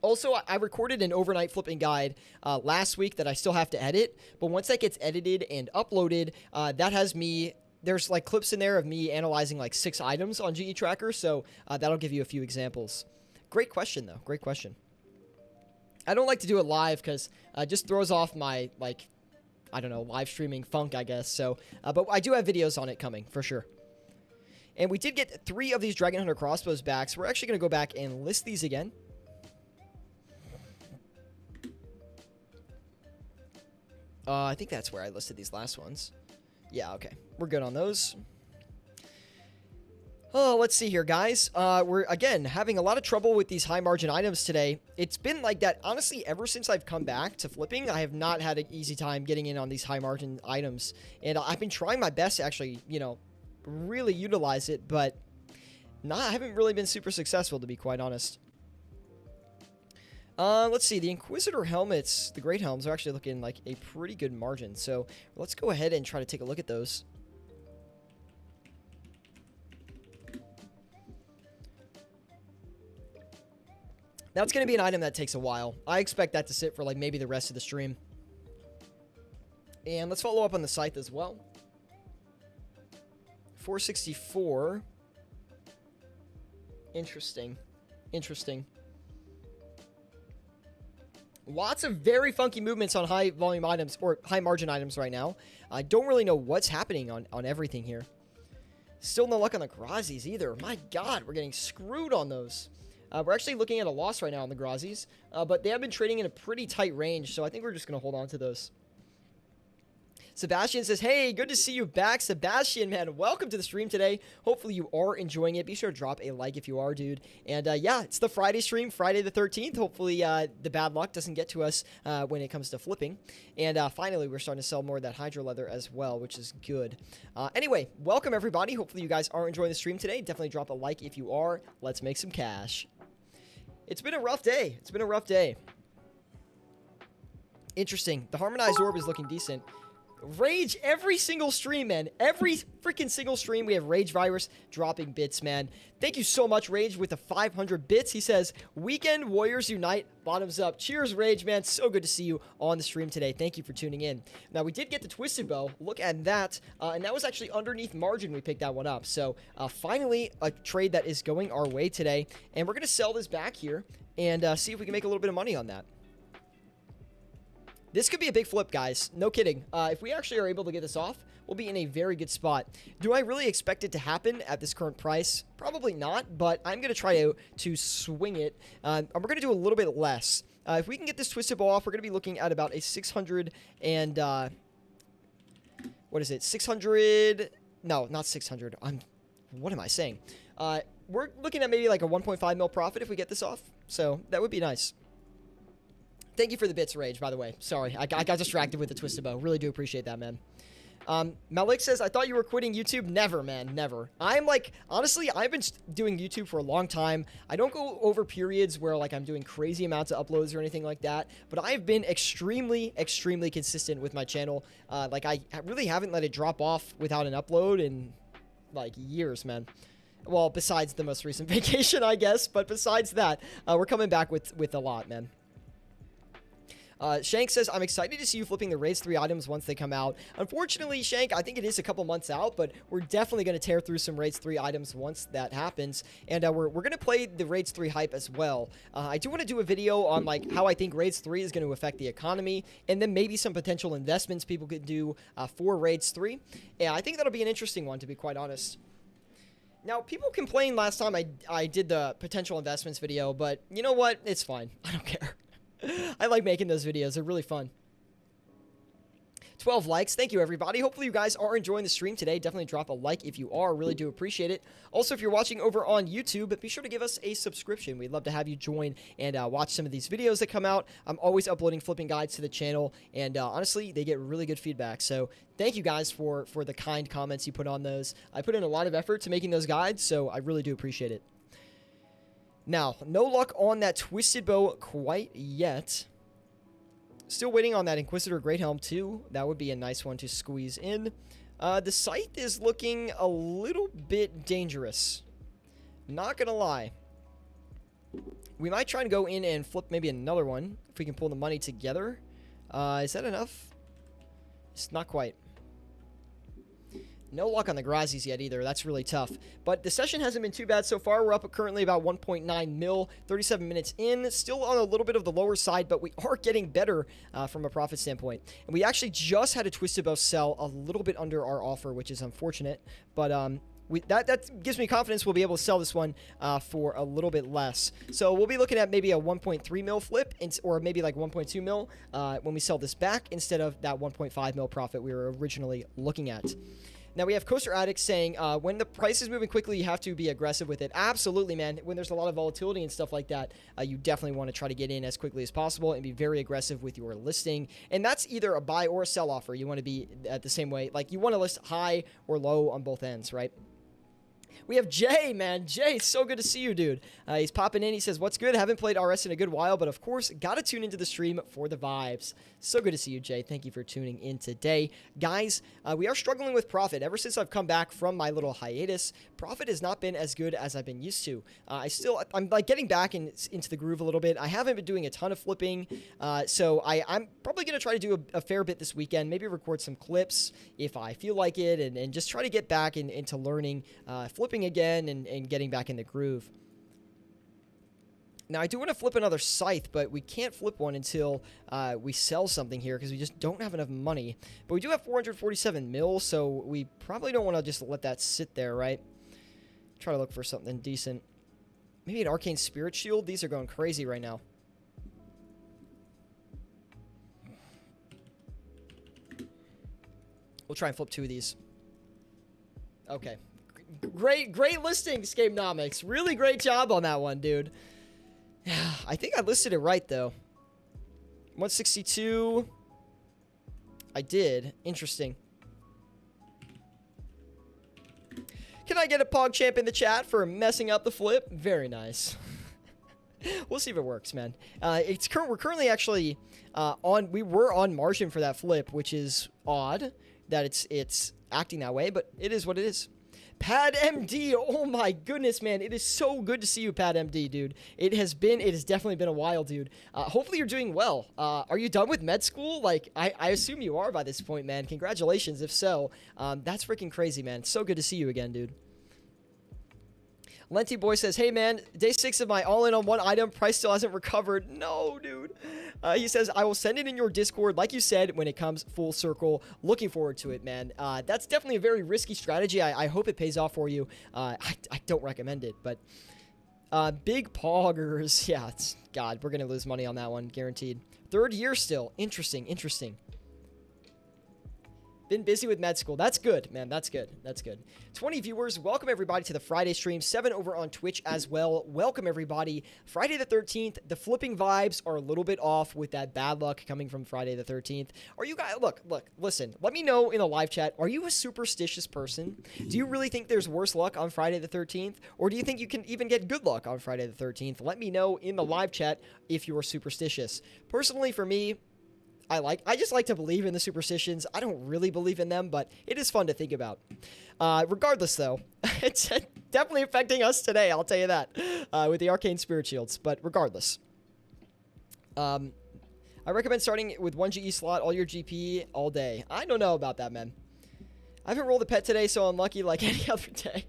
Also, I recorded an overnight flipping guide last week that I still have to edit. But once that gets edited and uploaded, that has me... There's like clips in there of me analyzing like 6 items on GE Tracker, so that'll give you a few examples. Great question, though. Great question. I don't like to do it live because it just throws off my, like, I don't know, live streaming funk, I guess. So, but I do have videos on it coming, for sure. And we did get 3 of these Dragon Hunter crossbows back, so we're actually going to go back and list these again. I think that's where I listed these last ones. Yeah, okay. We're good on those. Oh, let's see here, guys. We're, again, having a lot of trouble with these high-margin items today. It's been like that, honestly, ever since I've come back to flipping. I have not had an easy time getting in on these high-margin items. And I've been trying my best to actually, you know, really utilize it, but I haven't really been super successful, to be quite honest. Let's see. The Inquisitor helmets, the Great Helms, are actually looking like a pretty good margin. So let's go ahead and try to take a look at those. That's going to be an item that takes a while. I expect that to sit for like maybe the rest of the stream. And let's follow up on the Scythe as well. 464. Interesting. Interesting. Lots of very funky movements on high volume items or high margin items right now. I don't really know what's happening on everything here. Still no luck on the Grazis either. My God, we're getting screwed on those. We're actually looking at a loss right now on the Grazis, but they have been trading in a pretty tight range, so I think we're just going to hold on to those. Sebastian says, hey, good to see you back. Sebastian, man, welcome to the stream today. Hopefully you are enjoying it. Be sure to drop a like if you are, dude. And yeah, it's the Friday stream, Friday the 13th. Hopefully the bad luck doesn't get to us when it comes to flipping. And finally, we're starting to sell more of that Hydro Leather as well, which is good. Anyway, welcome everybody. Hopefully you guys are enjoying the stream today. Definitely drop a like if you are. Let's make some cash. It's been a rough day. It's been a rough day. Interesting. The Harmonized Orb is looking decent. Rage every single stream, man. Every freaking single stream, we have Rage Virus dropping bits, man. Thank you so much, Rage, with the 500 bits. He says, Weekend Warriors Unite, bottoms up. Cheers, Rage, man. So good to see you on the stream today. Thank you for tuning in. Now, we did get the Twisted Bow. Look at that. And that was actually underneath margin we picked that one up. So, finally, a trade that is going our way today. And we're going to sell this back here and see if we can make a little bit of money on that. This could be a big flip, guys. No kidding. If we actually are able to get this off, we'll be in a very good spot. Do I really expect it to happen at this current price? Probably not, but I'm going to try to swing it. And we're going to do a little bit less. If we can get this Twisted Bow off, we're going to be looking at about a 600 and... what is it? 600... No, not 600. What am I saying? We're looking at maybe like a 1.5 mil profit if we get this off. So that would be nice. Thank you for the bits, Rage, by the way. Sorry, I got distracted with the Twisted Bow. Really do appreciate that, man. Malik says, I thought you were quitting YouTube. Never, man, never. I'm like, honestly, I've been doing YouTube for a long time. I don't go over periods where like I'm doing crazy amounts of uploads or anything like that, but I've been extremely, extremely consistent with my channel. Like I really haven't let it drop off without an upload in like years, man. Well, besides the most recent vacation, I guess, but besides that, we're coming back with a lot, man. Shank says, I'm excited to see you flipping the Raids 3 items once they come out. Unfortunately, Shank, I think it is a couple months out, but we're definitely going to tear through some Raids 3 items once that happens. And we're going to play the Raids 3 hype as well. I do want to do a video on like how I think Raids 3 is going to affect the economy, and then maybe some potential investments people could do for Raids 3. Yeah, I think that'll be an interesting one, to be quite honest. Now, people complained last time I did the potential investments video, but you know what? It's fine. I don't care. I like making those videos. They're really fun. 12 likes. Thank you, everybody. Hopefully you guys are enjoying the stream today. Definitely drop a like if you are. Really do appreciate it. Also, if you're watching over on YouTube, be sure to give us a subscription. We'd love to have you join and watch some of these videos that come out. I'm always uploading flipping guides to the channel, and honestly, they get really good feedback. So thank you guys for the kind comments you put on those. I put in a lot of effort to making those guides, so I really do appreciate it. Now, no luck on that Twisted Bow quite yet. Still waiting on that Inquisitor Great Helm too. That would be a nice one to squeeze in. The Scythe is looking a little bit dangerous. Not gonna lie. We might try and go in and flip maybe another one if we can pull the money together. Is that enough? It's not quite. No luck on the Grazis yet either. That's really tough. But the session hasn't been too bad so far. We're up currently about 1.9 mil, 37 minutes in. Still on a little bit of the lower side, but we are getting better from a profit standpoint. And we actually just had a Twisted Bow sell a little bit under our offer, which is unfortunate. But that gives me confidence we'll be able to sell this one for a little bit less. So we'll be looking at maybe a 1.3 mil flip, or maybe like 1.2 mil when we sell this back instead of that 1.5 mil profit we were originally looking at. Now, we have Coaster Addict saying, when the price is moving quickly, you have to be aggressive with it. Absolutely, man. When there's a lot of volatility and stuff like that, you definitely want to try to get in as quickly as possible and be very aggressive with your listing. And that's either a buy or a sell offer. You want to be at the same way. Like, you want to list high or low on both ends, right? We have Jay, man. Jay, so good to see you, dude. He's popping in. He says, what's good? Haven't played RS in a good while, but of course, got to tune into the stream for the vibes. So good to see you, Jay. Thank you for tuning in today. Guys, we are struggling with profit. Ever since I've come back from my little hiatus, profit has not been as good as I've been used to. I'm like getting back into the groove a little bit. I haven't been doing a ton of flipping, so I'm probably going to try to do a fair bit this weekend, maybe record some clips if I feel like it, and just try to get back into learning flipping again and getting back in the groove. Now, I do want to flip another Scythe, but we can't flip one until we sell something here because we just don't have enough money. But we do have 447 mil, so we probably don't want to just let that sit there, right? Try to look for something decent. Maybe an Arcane Spirit Shield? These are going crazy right now. We'll try and flip 2 of these. Okay. Great listing, Scapenomics. Really great job on that one, dude. I think I listed it right, though. 162. I did. Interesting. Can I get a PogChamp in the chat for messing up the flip? Very nice. We'll see if it works, man. We're currently actually we were on margin for that flip, which is odd that it's acting that way, but it is what it is. Pad MD, oh my goodness, man. It is so good to see you, Pad MD, dude. It has definitely been a while, dude. Hopefully you're doing well. Are you done with med school? Like, I assume you are by this point, man. Congratulations, if so. That's freaking crazy, man. So good to see you again, dude. Lenti Boy says, hey, man, day 6 of my all-in on one item. Price still hasn't recovered. No, dude. He says, I will send it in your Discord, like you said, when it comes full circle. Looking forward to it, man. That's definitely a very risky strategy. I hope it pays off for you. I don't recommend it, but big poggers. Yeah, God, we're going to lose money on that one, guaranteed. 3rd year still. Interesting. Been busy with med school. That's good, man. That's good. 20 viewers. Welcome, everybody, to the Friday stream. 7 over on Twitch as well. Welcome, everybody. Friday the 13th. The flipping vibes are a little bit off with that bad luck coming from Friday the 13th. Are you guys... Look, listen. Let me know in the live chat. Are you a superstitious person? Do you really think there's worse luck on Friday the 13th? Or do you think you can even get good luck on Friday the 13th? Let me know in the live chat if you're superstitious. Personally, for me... I just like to believe in the superstitions. I don't really believe in them, but it is fun to think about. Regardless, though, it's definitely affecting us today, I'll tell you that, with the Arcane Spirit Shields. But regardless, I recommend starting with 1 GE slot, all your GP, all day. I don't know about that, man. I haven't rolled a pet today, so unlucky like any other day.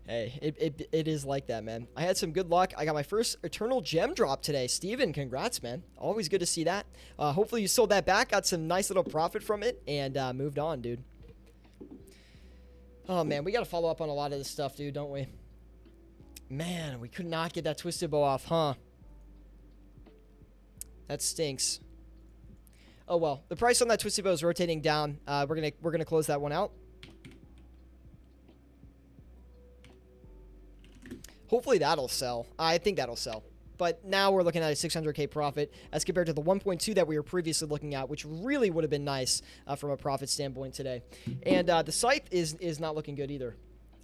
Hey, it is like that, man. I had some good luck. I got my first Eternal Gem drop today. Steven, congrats, man. Always good to see that. Hopefully you sold that back, got some nice little profit from it, and moved on, dude. Oh, man, we got to follow up on a lot of this stuff, dude, don't we? Man, we could not get that Twisted Bow off, huh? That stinks. Oh, well. The price on that Twisted Bow is rotating down. We're gonna close that one out. Hopefully that'll sell. I think that'll sell. But now we're looking at a 600K profit as compared to the 1.2 that we were previously looking at, which really would have been nice from a profit standpoint today. And the Scythe is not looking good either.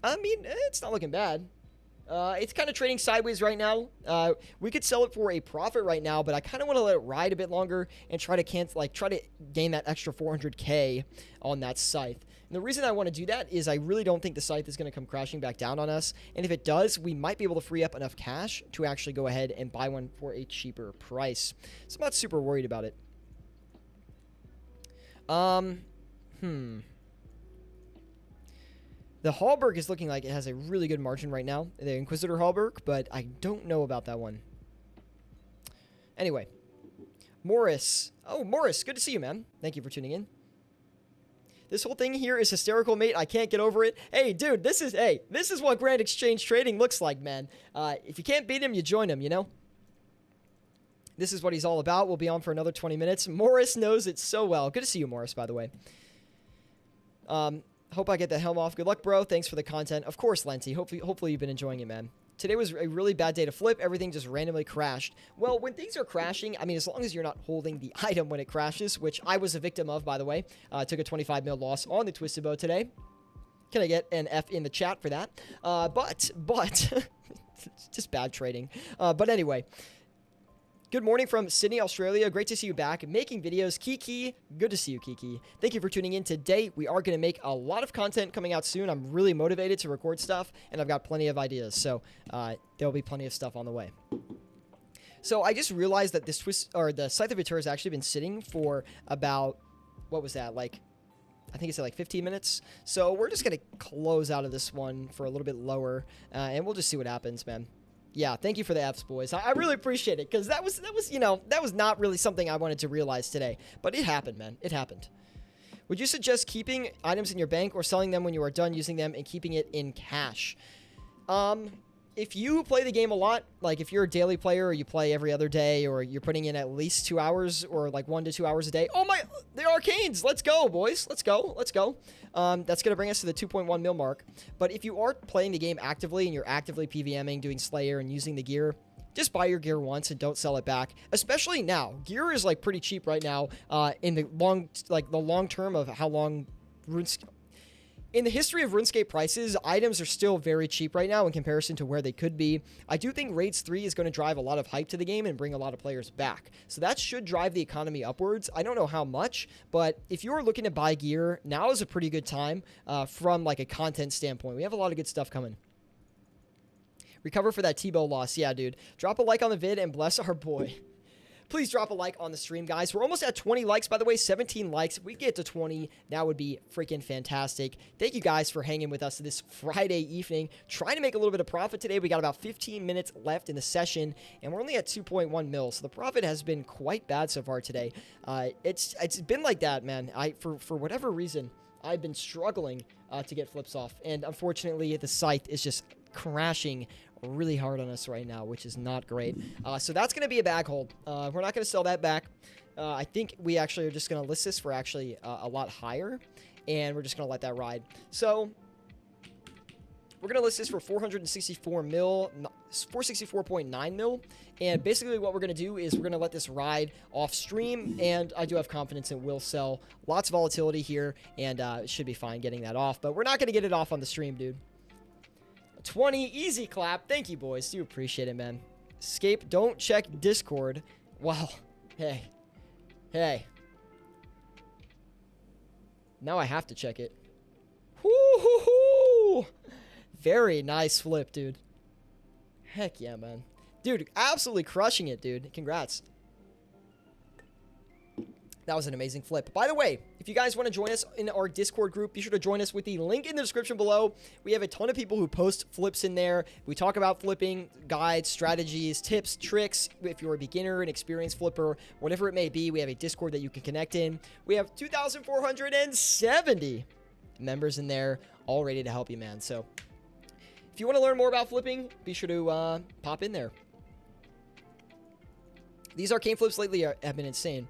I mean, it's not looking bad. It's kind of trading sideways right now. We could sell it for a profit right now, but I kind of want to let it ride a bit longer and try to gain that extra 400K on that Scythe. And the reason I want to do that is I really don't think the Scythe is going to come crashing back down on us. And if it does, we might be able to free up enough cash to actually go ahead and buy one for a cheaper price. So I'm not super worried about it. The Hallberg is looking like it has a really good margin right now. The Inquisitor Hallberg, but I don't know about that one. Anyway. Morris. Oh, Morris, good to see you, man. Thank you for tuning in. This whole thing here is hysterical, mate. I can't get over it. Hey, dude, this is what Grand Exchange trading looks like, man. If you can't beat him, you join him, you know? This is what he's all about. We'll be on for another 20 minutes. Morris knows it so well. Good to see you, Morris, by the way. Hope I get the helm off. Good luck, bro. Thanks for the content. Of course, Lenti. Hopefully you've been enjoying it, man. Today was a really bad day to flip. Everything just randomly crashed. Well, when things are crashing, I mean, as long as you're not holding the item when it crashes, which I was a victim of, by the way. Took a 25 mil loss on the Twisted Bow today. Can I get an F in the chat for that? But, just bad trading. But anyway. Good morning from Sydney, Australia. Great to see you back. Making videos. Kiki, good to see you, Kiki. Thank you for tuning in today. We are going to make a lot of content coming out soon. I'm really motivated to record stuff, and I've got plenty of ideas. So there'll be plenty of stuff on the way. So I just realized that the Scythe of Vitur has actually been sitting for about, what was that, like, I think it's at like 15 minutes. So we're just going to close out of this one for a little bit lower, and we'll just see what happens, man. Yeah, thank you for the Fs, boys. I really appreciate it, because that was not really something I wanted to realize today. But it happened, man. It happened. Would you suggest keeping items in your bank or selling them when you are done using them and keeping it in cash? If you play the game a lot, like if you're a daily player or you play every other day or you're putting in at least 2 hours or like 1 to 2 hours a day. Oh my, the Arcanes. Let's go, boys. Let's go. Let's go. That's going to bring us to the 2.1 mil mark. But if you are playing the game actively and you're actively PVMing, doing Slayer and using the gear, just buy your gear once and don't sell it back. Especially now. Gear is like pretty cheap right now in the long term of how long In the history of RuneScape prices, items are still very cheap right now in comparison to where they could be. I do think Raids 3 is going to drive a lot of hype to the game and bring a lot of players back. So that should drive the economy upwards. I don't know how much, but if you're looking to buy gear, now is a pretty good time from like a content standpoint. We have a lot of good stuff coming. Recover for that Tebow loss. Yeah, dude. Drop a like on the vid and bless our boy. Please drop a like on the stream, guys. We're almost at 20 likes, by the way. 17 likes. If we get to 20, that would be freaking fantastic. Thank you guys for hanging with us this Friday evening. Trying to make a little bit of profit today. We got about 15 minutes left in the session, and we're only at 2.1 mil, so the profit has been quite bad so far today. It's been like that, man. For whatever reason, I've been struggling to get flips off, and unfortunately, the scythe is just crashing really hard on us right now, which is not great. So that's going to be a bag hold. We're not going to sell that back. I think we actually are just going to list this for actually a lot higher, and we're just going to let that ride. So we're going to list this for 464 mil, 464.9 mil, and basically what we're going to do is we're going to let this ride off stream, and I do have confidence it will sell. Lots of volatility here, and it should be fine getting that off, but we're not going to get it off on the stream, dude. 20, easy clap. Thank you, boys. Do appreciate it, man. Escape, don't check Discord. Wow. Hey. Now I have to check it. Woo-hoo-hoo! Very nice flip, dude. Heck yeah, man. Dude, absolutely crushing it, dude. Congrats. That was an amazing flip. By the way, if you guys want to join us in our Discord group, be sure to join us with the link in the description below. We have a ton of people who post flips in there. We talk about flipping, guides, strategies, tips, tricks. If you're a beginner, an experienced flipper, whatever it may be, we have a Discord that you can connect in. We have 2,470 members in there, all ready to help you, man. So if you want to learn more about flipping, be sure to pop in there. These arcane flips lately have been insane.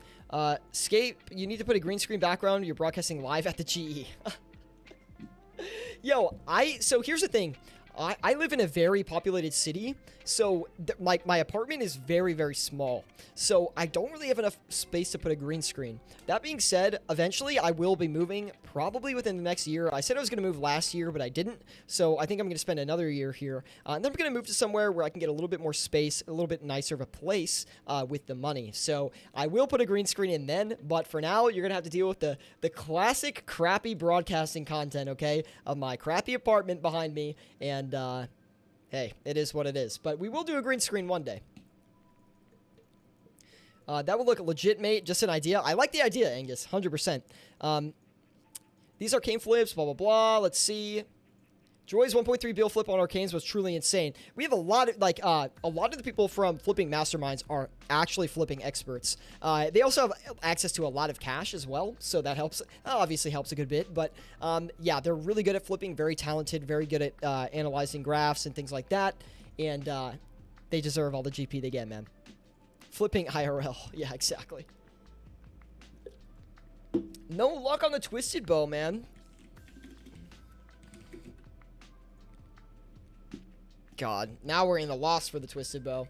Skate, you need to put a green screen background. You're broadcasting live at the GE. Yo, so here's the thing. I live in a very populated city, so like my apartment is very, very small. So I don't really have enough space to put a green screen. That being said, eventually I will be moving, probably within the next year. I said I was going to move last year, but I didn't. So I think I'm going to spend another year here. And then I'm going to move to somewhere where I can get a little bit more space, a little bit nicer of a place with the money. So I will put a green screen in then, but for now, you're going to have to deal with the classic crappy broadcasting content, okay, of my crappy apartment behind me. And hey, it is what it is. But we will do a green screen one day. That will look legit, mate. Just an idea. I like the idea, Angus. 100%. These arcane flips, blah, blah, blah. Let's see. Joy's 1.3 bill flip on arcanes was truly insane. We have a lot of, like, a lot of the people from flipping masterminds are actually flipping experts. They also have access to a lot of cash as well, so that helps. Obviously helps a good bit, but yeah, they're really good at flipping, very talented, very good at analyzing graphs and things like that, and they deserve all the GP they get, man. Flipping IRL. Yeah, exactly. No luck on the twisted bow, man. God, now we're in the loss for the twisted bow.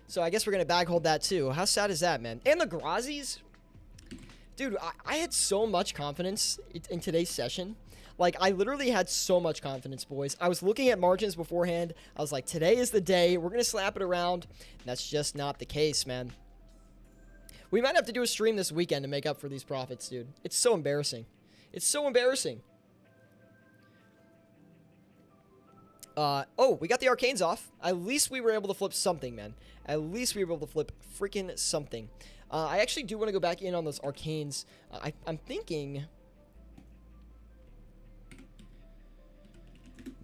So I guess we're going to bag hold that too. How sad is that, man? And the Grazis. Dude, I had so much confidence in today's session. Like, I literally had so much confidence, boys. I was looking at margins beforehand. I was like, today is the day. We're going to slap it around. And that's just not the case, man. We might have to do a stream this weekend to make up for these profits, dude. It's so embarrassing. It's so embarrassing. Oh, we got the arcanes off. At least we were able to flip something, man. At least we were able to flip freaking something. I actually do want to go back in on those arcanes. I'm thinking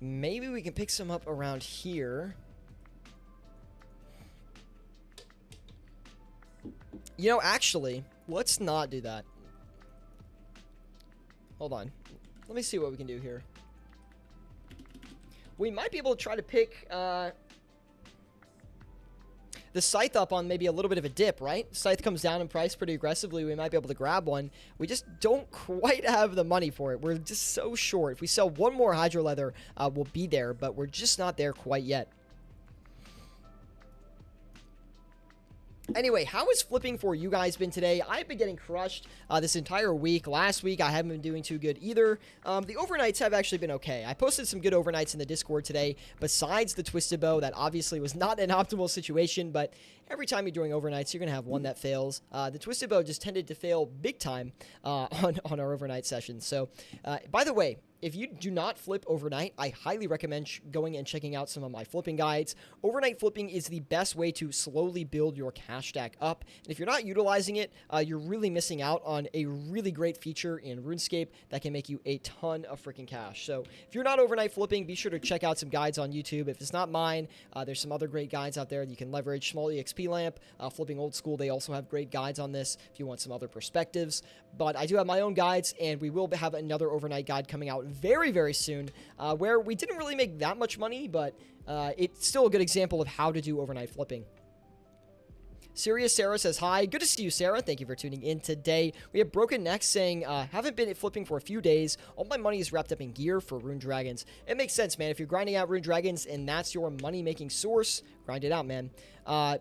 maybe we can pick some up around here. You know, actually, let's not do that. Hold on. Let me see what we can do here. We might be able to try to pick the scythe up on maybe a little bit of a dip, right? Scythe comes down in price pretty aggressively. We might be able to grab one. We just don't quite have the money for it. We're just so short. If we sell one more hydro leather, we'll be there, but we're just not there quite yet. Anyway, how has flipping for you guys been today? I've been getting crushed this entire week. Last week, I haven't been doing too good either. The overnights have actually been okay. I posted some good overnights in the Discord today, besides the Twisted Bow. That obviously was not an optimal situation, but every time you're doing overnights, you're going to have one that fails. The Twisted Bow just tended to fail big time on our overnight sessions. So, by the way, if you do not flip overnight, I highly recommend going and checking out some of my flipping guides. Overnight flipping is the best way to slowly build your cash stack up. And if you're not utilizing it, you're really missing out on a really great feature in RuneScape that can make you a ton of freaking cash. So if you're not overnight flipping, be sure to check out some guides on YouTube. If it's not mine, there's some other great guides out there that you can leverage. Small EXP Lamp, Flipping Old School, they also have great guides on this if you want some other perspectives. But I do have my own guides, and we will have another overnight guide coming out very, very soon, where we didn't really make that much money, but it's still a good example of how to do overnight flipping. Serious Sarah says hi. Good to see you, Sarah. Thank you for tuning in today. We have Broken Neck saying, haven't been flipping for a few days. All my money is wrapped up in gear for Rune Dragons. It makes sense, man. If you're grinding out Rune Dragons and that's your money-making source, grind it out, man.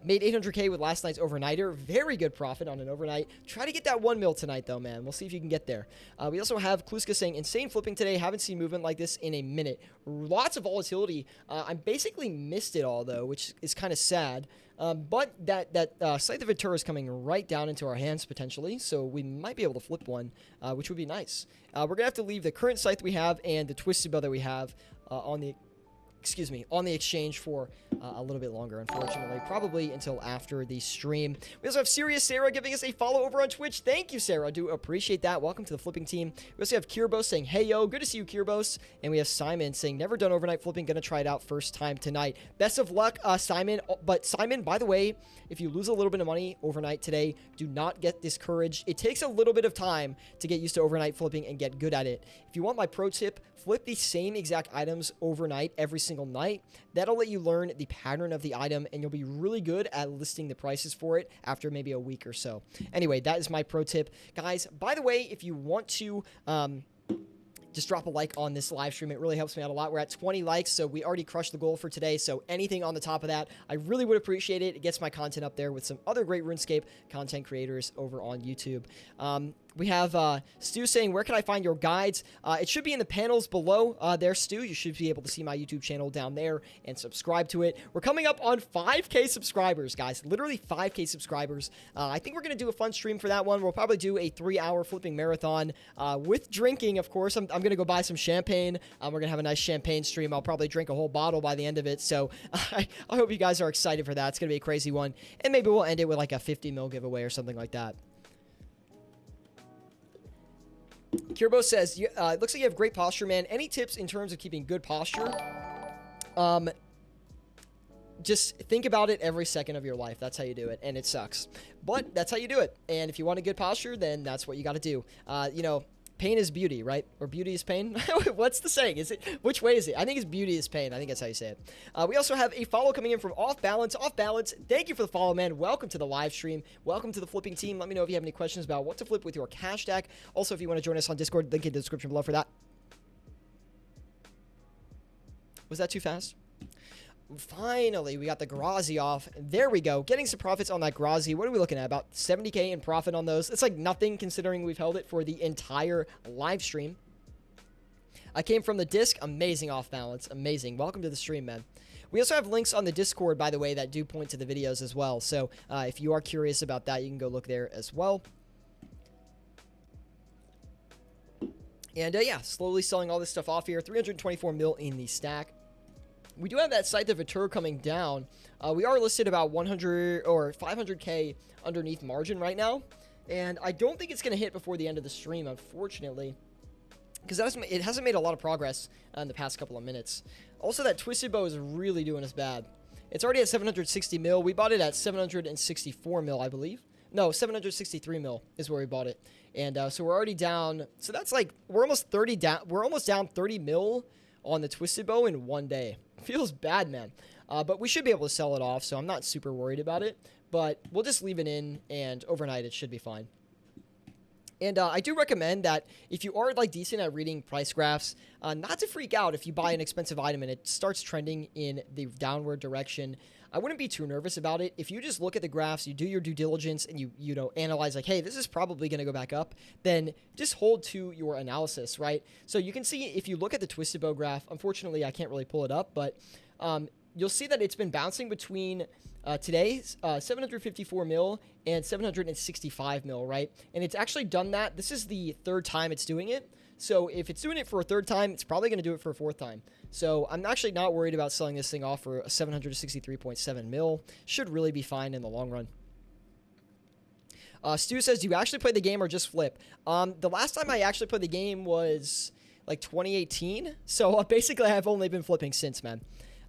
Made 800K with last night's overnighter. Very good profit on an overnight. Try to get that 1 mil tonight, though, man. We'll see if you can get there. We also have Kluska saying, insane flipping today. Haven't seen movement like this in a minute. Lots of volatility. I basically missed it all, though, which is kind of sad. But that Scythe of Ventura is coming right down into our hands, potentially, so we might be able to flip one, which would be nice. We're going to have to leave the current Scythe we have and the Twisted Bow that we have on the exchange for a little bit longer, unfortunately. Probably until after the stream. We also have Serious Sarah giving us a follow over on Twitch. Thank you, Sarah. I do appreciate that. Welcome to the flipping team. We also have Kirbos saying, hey, yo. Good to see you, Kirbos. And we have Simon saying, never done overnight flipping. Gonna try it out first time tonight. Best of luck, Simon. But Simon, by the way, if you lose a little bit of money overnight today, do not get discouraged. It takes a little bit of time to get used to overnight flipping and get good at it. If you want my pro tip, flip the same exact items overnight every single night. That'll let you learn the pattern of the item, and you'll be really good at listing the prices for it after maybe a week or so. Anyway, that is my pro tip. Guys, by the way, if you want to just drop a like on this live stream. It really helps me out a lot. We're at 20 likes, so we already crushed the goal for today. So anything on the top of that, I really would appreciate it. It gets my content up there with some other great RuneScape content creators over on YouTube. We have Stu saying, where can I find your guides? It should be in the panels below there, Stu. You should be able to see my YouTube channel down there and subscribe to it. We're coming up on 5K subscribers, guys. Literally 5K subscribers. I think we're going to do a fun stream for that one. We'll probably do a 3-hour flipping marathon with drinking, of course. I'm going to go buy some champagne. We're going to have a nice champagne stream. I'll probably drink a whole bottle by the end of it. So I hope you guys are excited for that. It's going to be a crazy one. And maybe we'll end it with like a 50 mil giveaway or something like that. Kirbo says, it looks like you have great posture, man. Any tips in terms of keeping good posture? Just think about it every second of your life. That's how you do it, and it sucks. But that's how you do it. And if you want a good posture, then that's what you got to do. You know, pain is beauty, right? Or beauty is pain? What's the saying? Is it? Which way is it? I think it's beauty is pain. I think that's how you say it. We also have a follow coming in from Off Balance. Off Balance, thank you for the follow, man. Welcome to the live stream. Welcome to the flipping team. Let me know if you have any questions about what to flip with your cash stack. Also, if you want to join us on Discord, link in the description below for that. Was that too fast? Finally, we got the Grazi off. There we go. Getting some profits on that Grazi. What are we looking at? About 70K in profit on those. It's like nothing considering we've held it for the entire live stream. I came from the disc. Amazing Off Balance. Amazing. Welcome to the stream, man. We also have links on the Discord, by the way, that do point to the videos as well. So if you are curious about that, you can go look there as well. And yeah, slowly selling all this stuff off here. 324 mil in the stack. We do have that Scythe of Ventura coming down. We are listed about 100 or 500K underneath margin right now. And I don't think it's going to hit before the end of the stream, unfortunately. Because it hasn't made a lot of progress in the past couple of minutes. Also, that Twisted Bow is really doing us bad. It's already at 760 mil. We bought it at 764 mil, I believe. No, 763 mil is where we bought it. And so we're already down. So that's like, we're almost 30 down. We're almost down 30 mil on the Twisted Bow in one day. Feels bad, man. But we should be able to sell it off, so I'm not super worried about it. But we'll just leave it in, and overnight it should be fine. And I do recommend that if you are like decent at reading price graphs, not to freak out if you buy an expensive item and it starts trending in the downward direction. I wouldn't be too nervous about it. If you just look at the graphs, you do your due diligence, and you know, analyze like, hey, this is probably going to go back up, then just hold to your analysis, right? So you can see if you look at the Twisted Bow graph, unfortunately, I can't really pull it up, but you'll see that it's been bouncing between today's 754 mil and 765 mil, right? And it's actually done that. This is the third time it's doing it. So if it's doing it for a third time, it's probably going to do it for a fourth time. So I'm actually not worried about selling this thing off for a 763.7 mil. Should really be fine in the long run. Stu says, do you actually play the game or just flip? The last time I actually played the game was like 2018. So basically I've only been flipping since, man.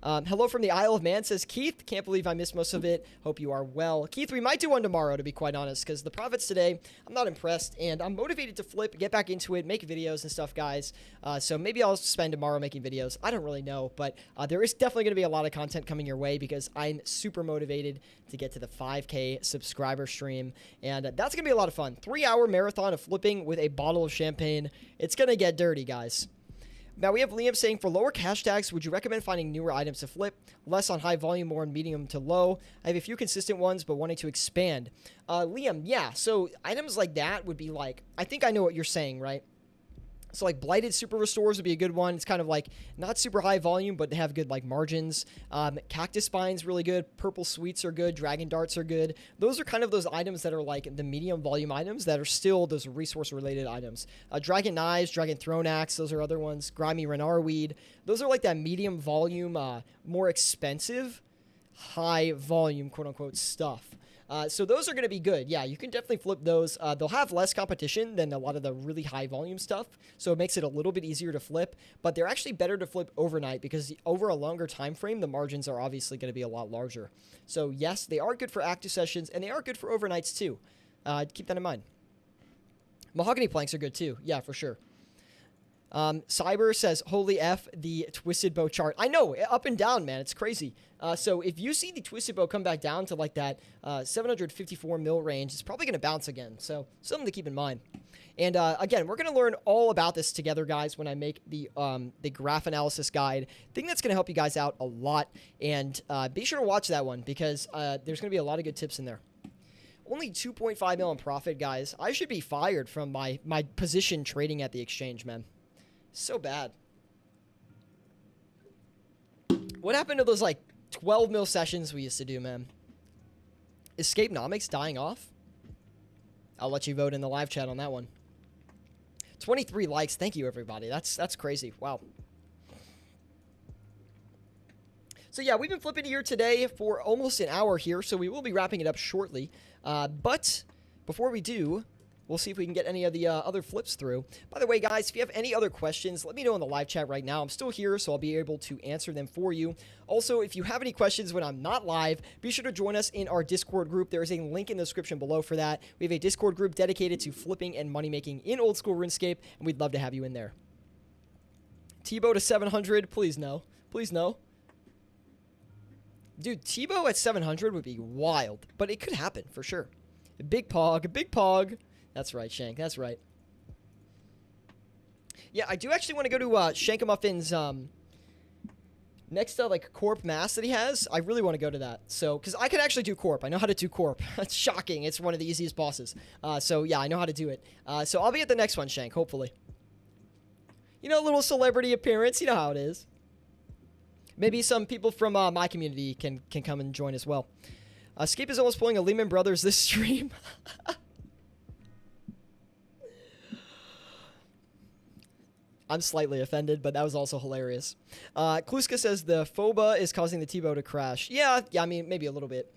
Hello from the Isle of Man, says Keith. Can't believe I missed most of it. Hope you are well. Keith, we might do one tomorrow, to be quite honest, because the profits today, I'm not impressed, and I'm motivated to flip, get back into it, make videos and stuff, guys. So maybe I'll spend tomorrow making videos. I don't really know, but there is definitely going to be a lot of content coming your way because I'm super motivated to get to the 5K subscriber stream, and that's going to be a lot of fun. 3-hour marathon of flipping with a bottle of champagne. It's going to get dirty, guys. Now, we have Liam saying, for lower cash tags, would you recommend finding newer items to flip? Less on high volume, more on medium to low. I have a few consistent ones, but wanting to expand. Liam, yeah, so items like that would be like, I think I know what you're saying, right? So like Blighted Super Restores would be a good one. It's kind of like not super high volume, but they have good like margins. Cactus Spine's really good. Purple Sweets are good. Dragon Darts are good. Those are kind of those items that are like the medium volume items that are still those resource related items. Dragon Knives, Dragon Throne Axe, those are other ones. Grimy Renar Weed. Those are like that medium volume, more expensive, high volume, quote unquote, stuff. So those are going to be good. Yeah, you can definitely flip those. They'll have less competition than a lot of the really high volume stuff, so it makes it a little bit easier to flip, but they're actually better to flip overnight because over a longer time frame, the margins are obviously going to be a lot larger. So yes, they are good for active sessions, and they are good for overnights too. Keep that in mind. Mahogany planks are good too. Yeah, for sure. Cyber says, holy F, the Twisted Bow chart. I know, up and down, man. It's crazy. So if you see the Twisted Bow come back down to like that 754 mil range, it's probably going to bounce again. So something to keep in mind. And again, we're going to learn all about this together, guys, when I make the graph analysis guide. I think that's going to help you guys out a lot. And be sure to watch that one because there's going to be a lot of good tips in there. Only 2.5 mil in profit, guys. I should be fired from my position trading at the exchange, man. So bad. What happened to those like 12 mil sessions we used to do, man? Escapenomics dying off? I'll let you vote in the live chat on that one. 23 likes. Thank you, everybody. That's crazy. Wow. So yeah, we've been flipping here today for almost an hour here, so we will be wrapping it up shortly. But before we do, we'll see if we can get any of the other flips through. By the way, guys, if you have any other questions, let me know in the live chat right now. I'm still here, so I'll be able to answer them for you. Also, if you have any questions when I'm not live, be sure to join us in our Discord group. There is a link in the description below for that. We have a Discord group dedicated to flipping and money making in old school RuneScape, and we'd love to have you in there. T-Bow to 700, please no. Please no. Dude, T-Bow at 700 would be wild, but it could happen for sure. A big pog, a big pog. That's right, Shank. That's right. Yeah, I do actually want to go to Shankamuffin's next like Corp mass that he has. I really want to go to that. So, because I can actually do Corp. I know how to do Corp. That's shocking. It's one of the easiest bosses. So yeah, I know how to do it. So I'll be at the next one, Shank, hopefully. You know, a little celebrity appearance. You know how it is. Maybe some people from my community can come and join as well. Scape is almost pulling a Lehman Brothers this stream. I'm slightly offended, but that was also hilarious. Kluska says the FOBA is causing the T-Bow to crash. Yeah, I mean, maybe a little bit.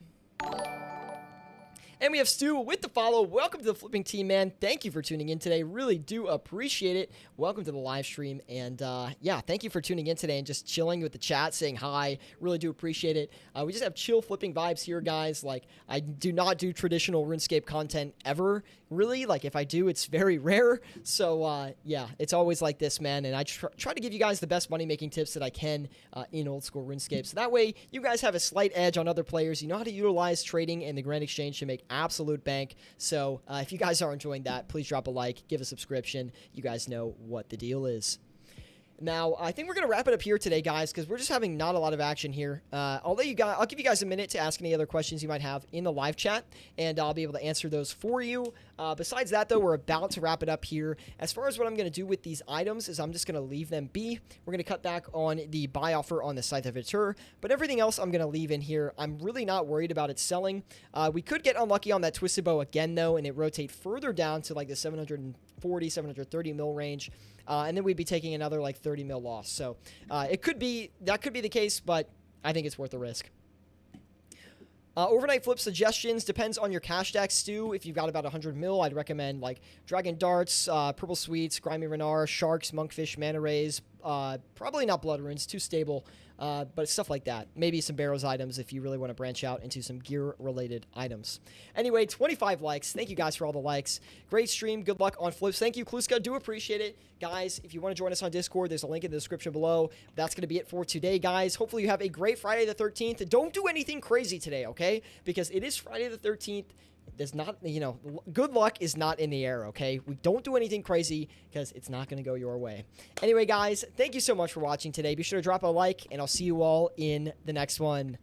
And we have Stu with the follow. Welcome to the flipping team, man. Thank you for tuning in today. Really do appreciate it. Welcome to the live stream. And yeah, thank you for tuning in today and just chilling with the chat, saying hi. Really do appreciate it. We just have chill flipping vibes here, guys. Like, I do not do traditional RuneScape content ever. Really, like, if I do, it's very rare. So, yeah, it's always like this, man. And I try to give you guys the best money-making tips that I can in old school RuneScape. So that way, you guys have a slight edge on other players. You know how to utilize trading and the Grand Exchange to make absolute bank. So if you guys are enjoying that, please drop a like, give a subscription. You guys know what the deal is. Now, I think we're going to wrap it up here today, guys, because we're just having not a lot of action here. I'll give you guys a minute to ask any other questions you might have in the live chat, and I'll be able to answer those for you. Besides that, though, we're about to wrap it up here. As far as what I'm going to do with these items is I'm just going to leave them be. We're going to cut back on the buy offer on the Scythe of Vitur, but everything else I'm going to leave in here. I'm really not worried about it selling. We could get unlucky on that Twisted Bow again, though, and it rotate further down to like the 740, 730 mil range. And then we'd be taking another like 30 mil loss. So that could be the case, but I think it's worth the risk. Overnight flip suggestions depends on your cash stack, Stu. If you've got about 100 mil, I'd recommend like Dragon Darts, Purple Sweets, Grimy Renar, Sharks, Monkfish, Mana Rays. Probably not Blood Runes, too stable. But stuff like that. Maybe some Barrows items if you really want to branch out into some gear-related items. Anyway, 25 likes. Thank you guys for all the likes. Great stream. Good luck on flips. Thank you, Kluska. Do appreciate it. Guys, if you want to join us on Discord, there's a link in the description below. That's going to be it for today, guys. Hopefully you have a great Friday the 13th. Don't do anything crazy today, okay? Because it is Friday the 13th. There's not, good luck is not in the air, okay? We don't do anything crazy because it's not going to go your way. Anyway, guys, thank you so much for watching today. Be sure to drop a like, and I'll see you all in the next one.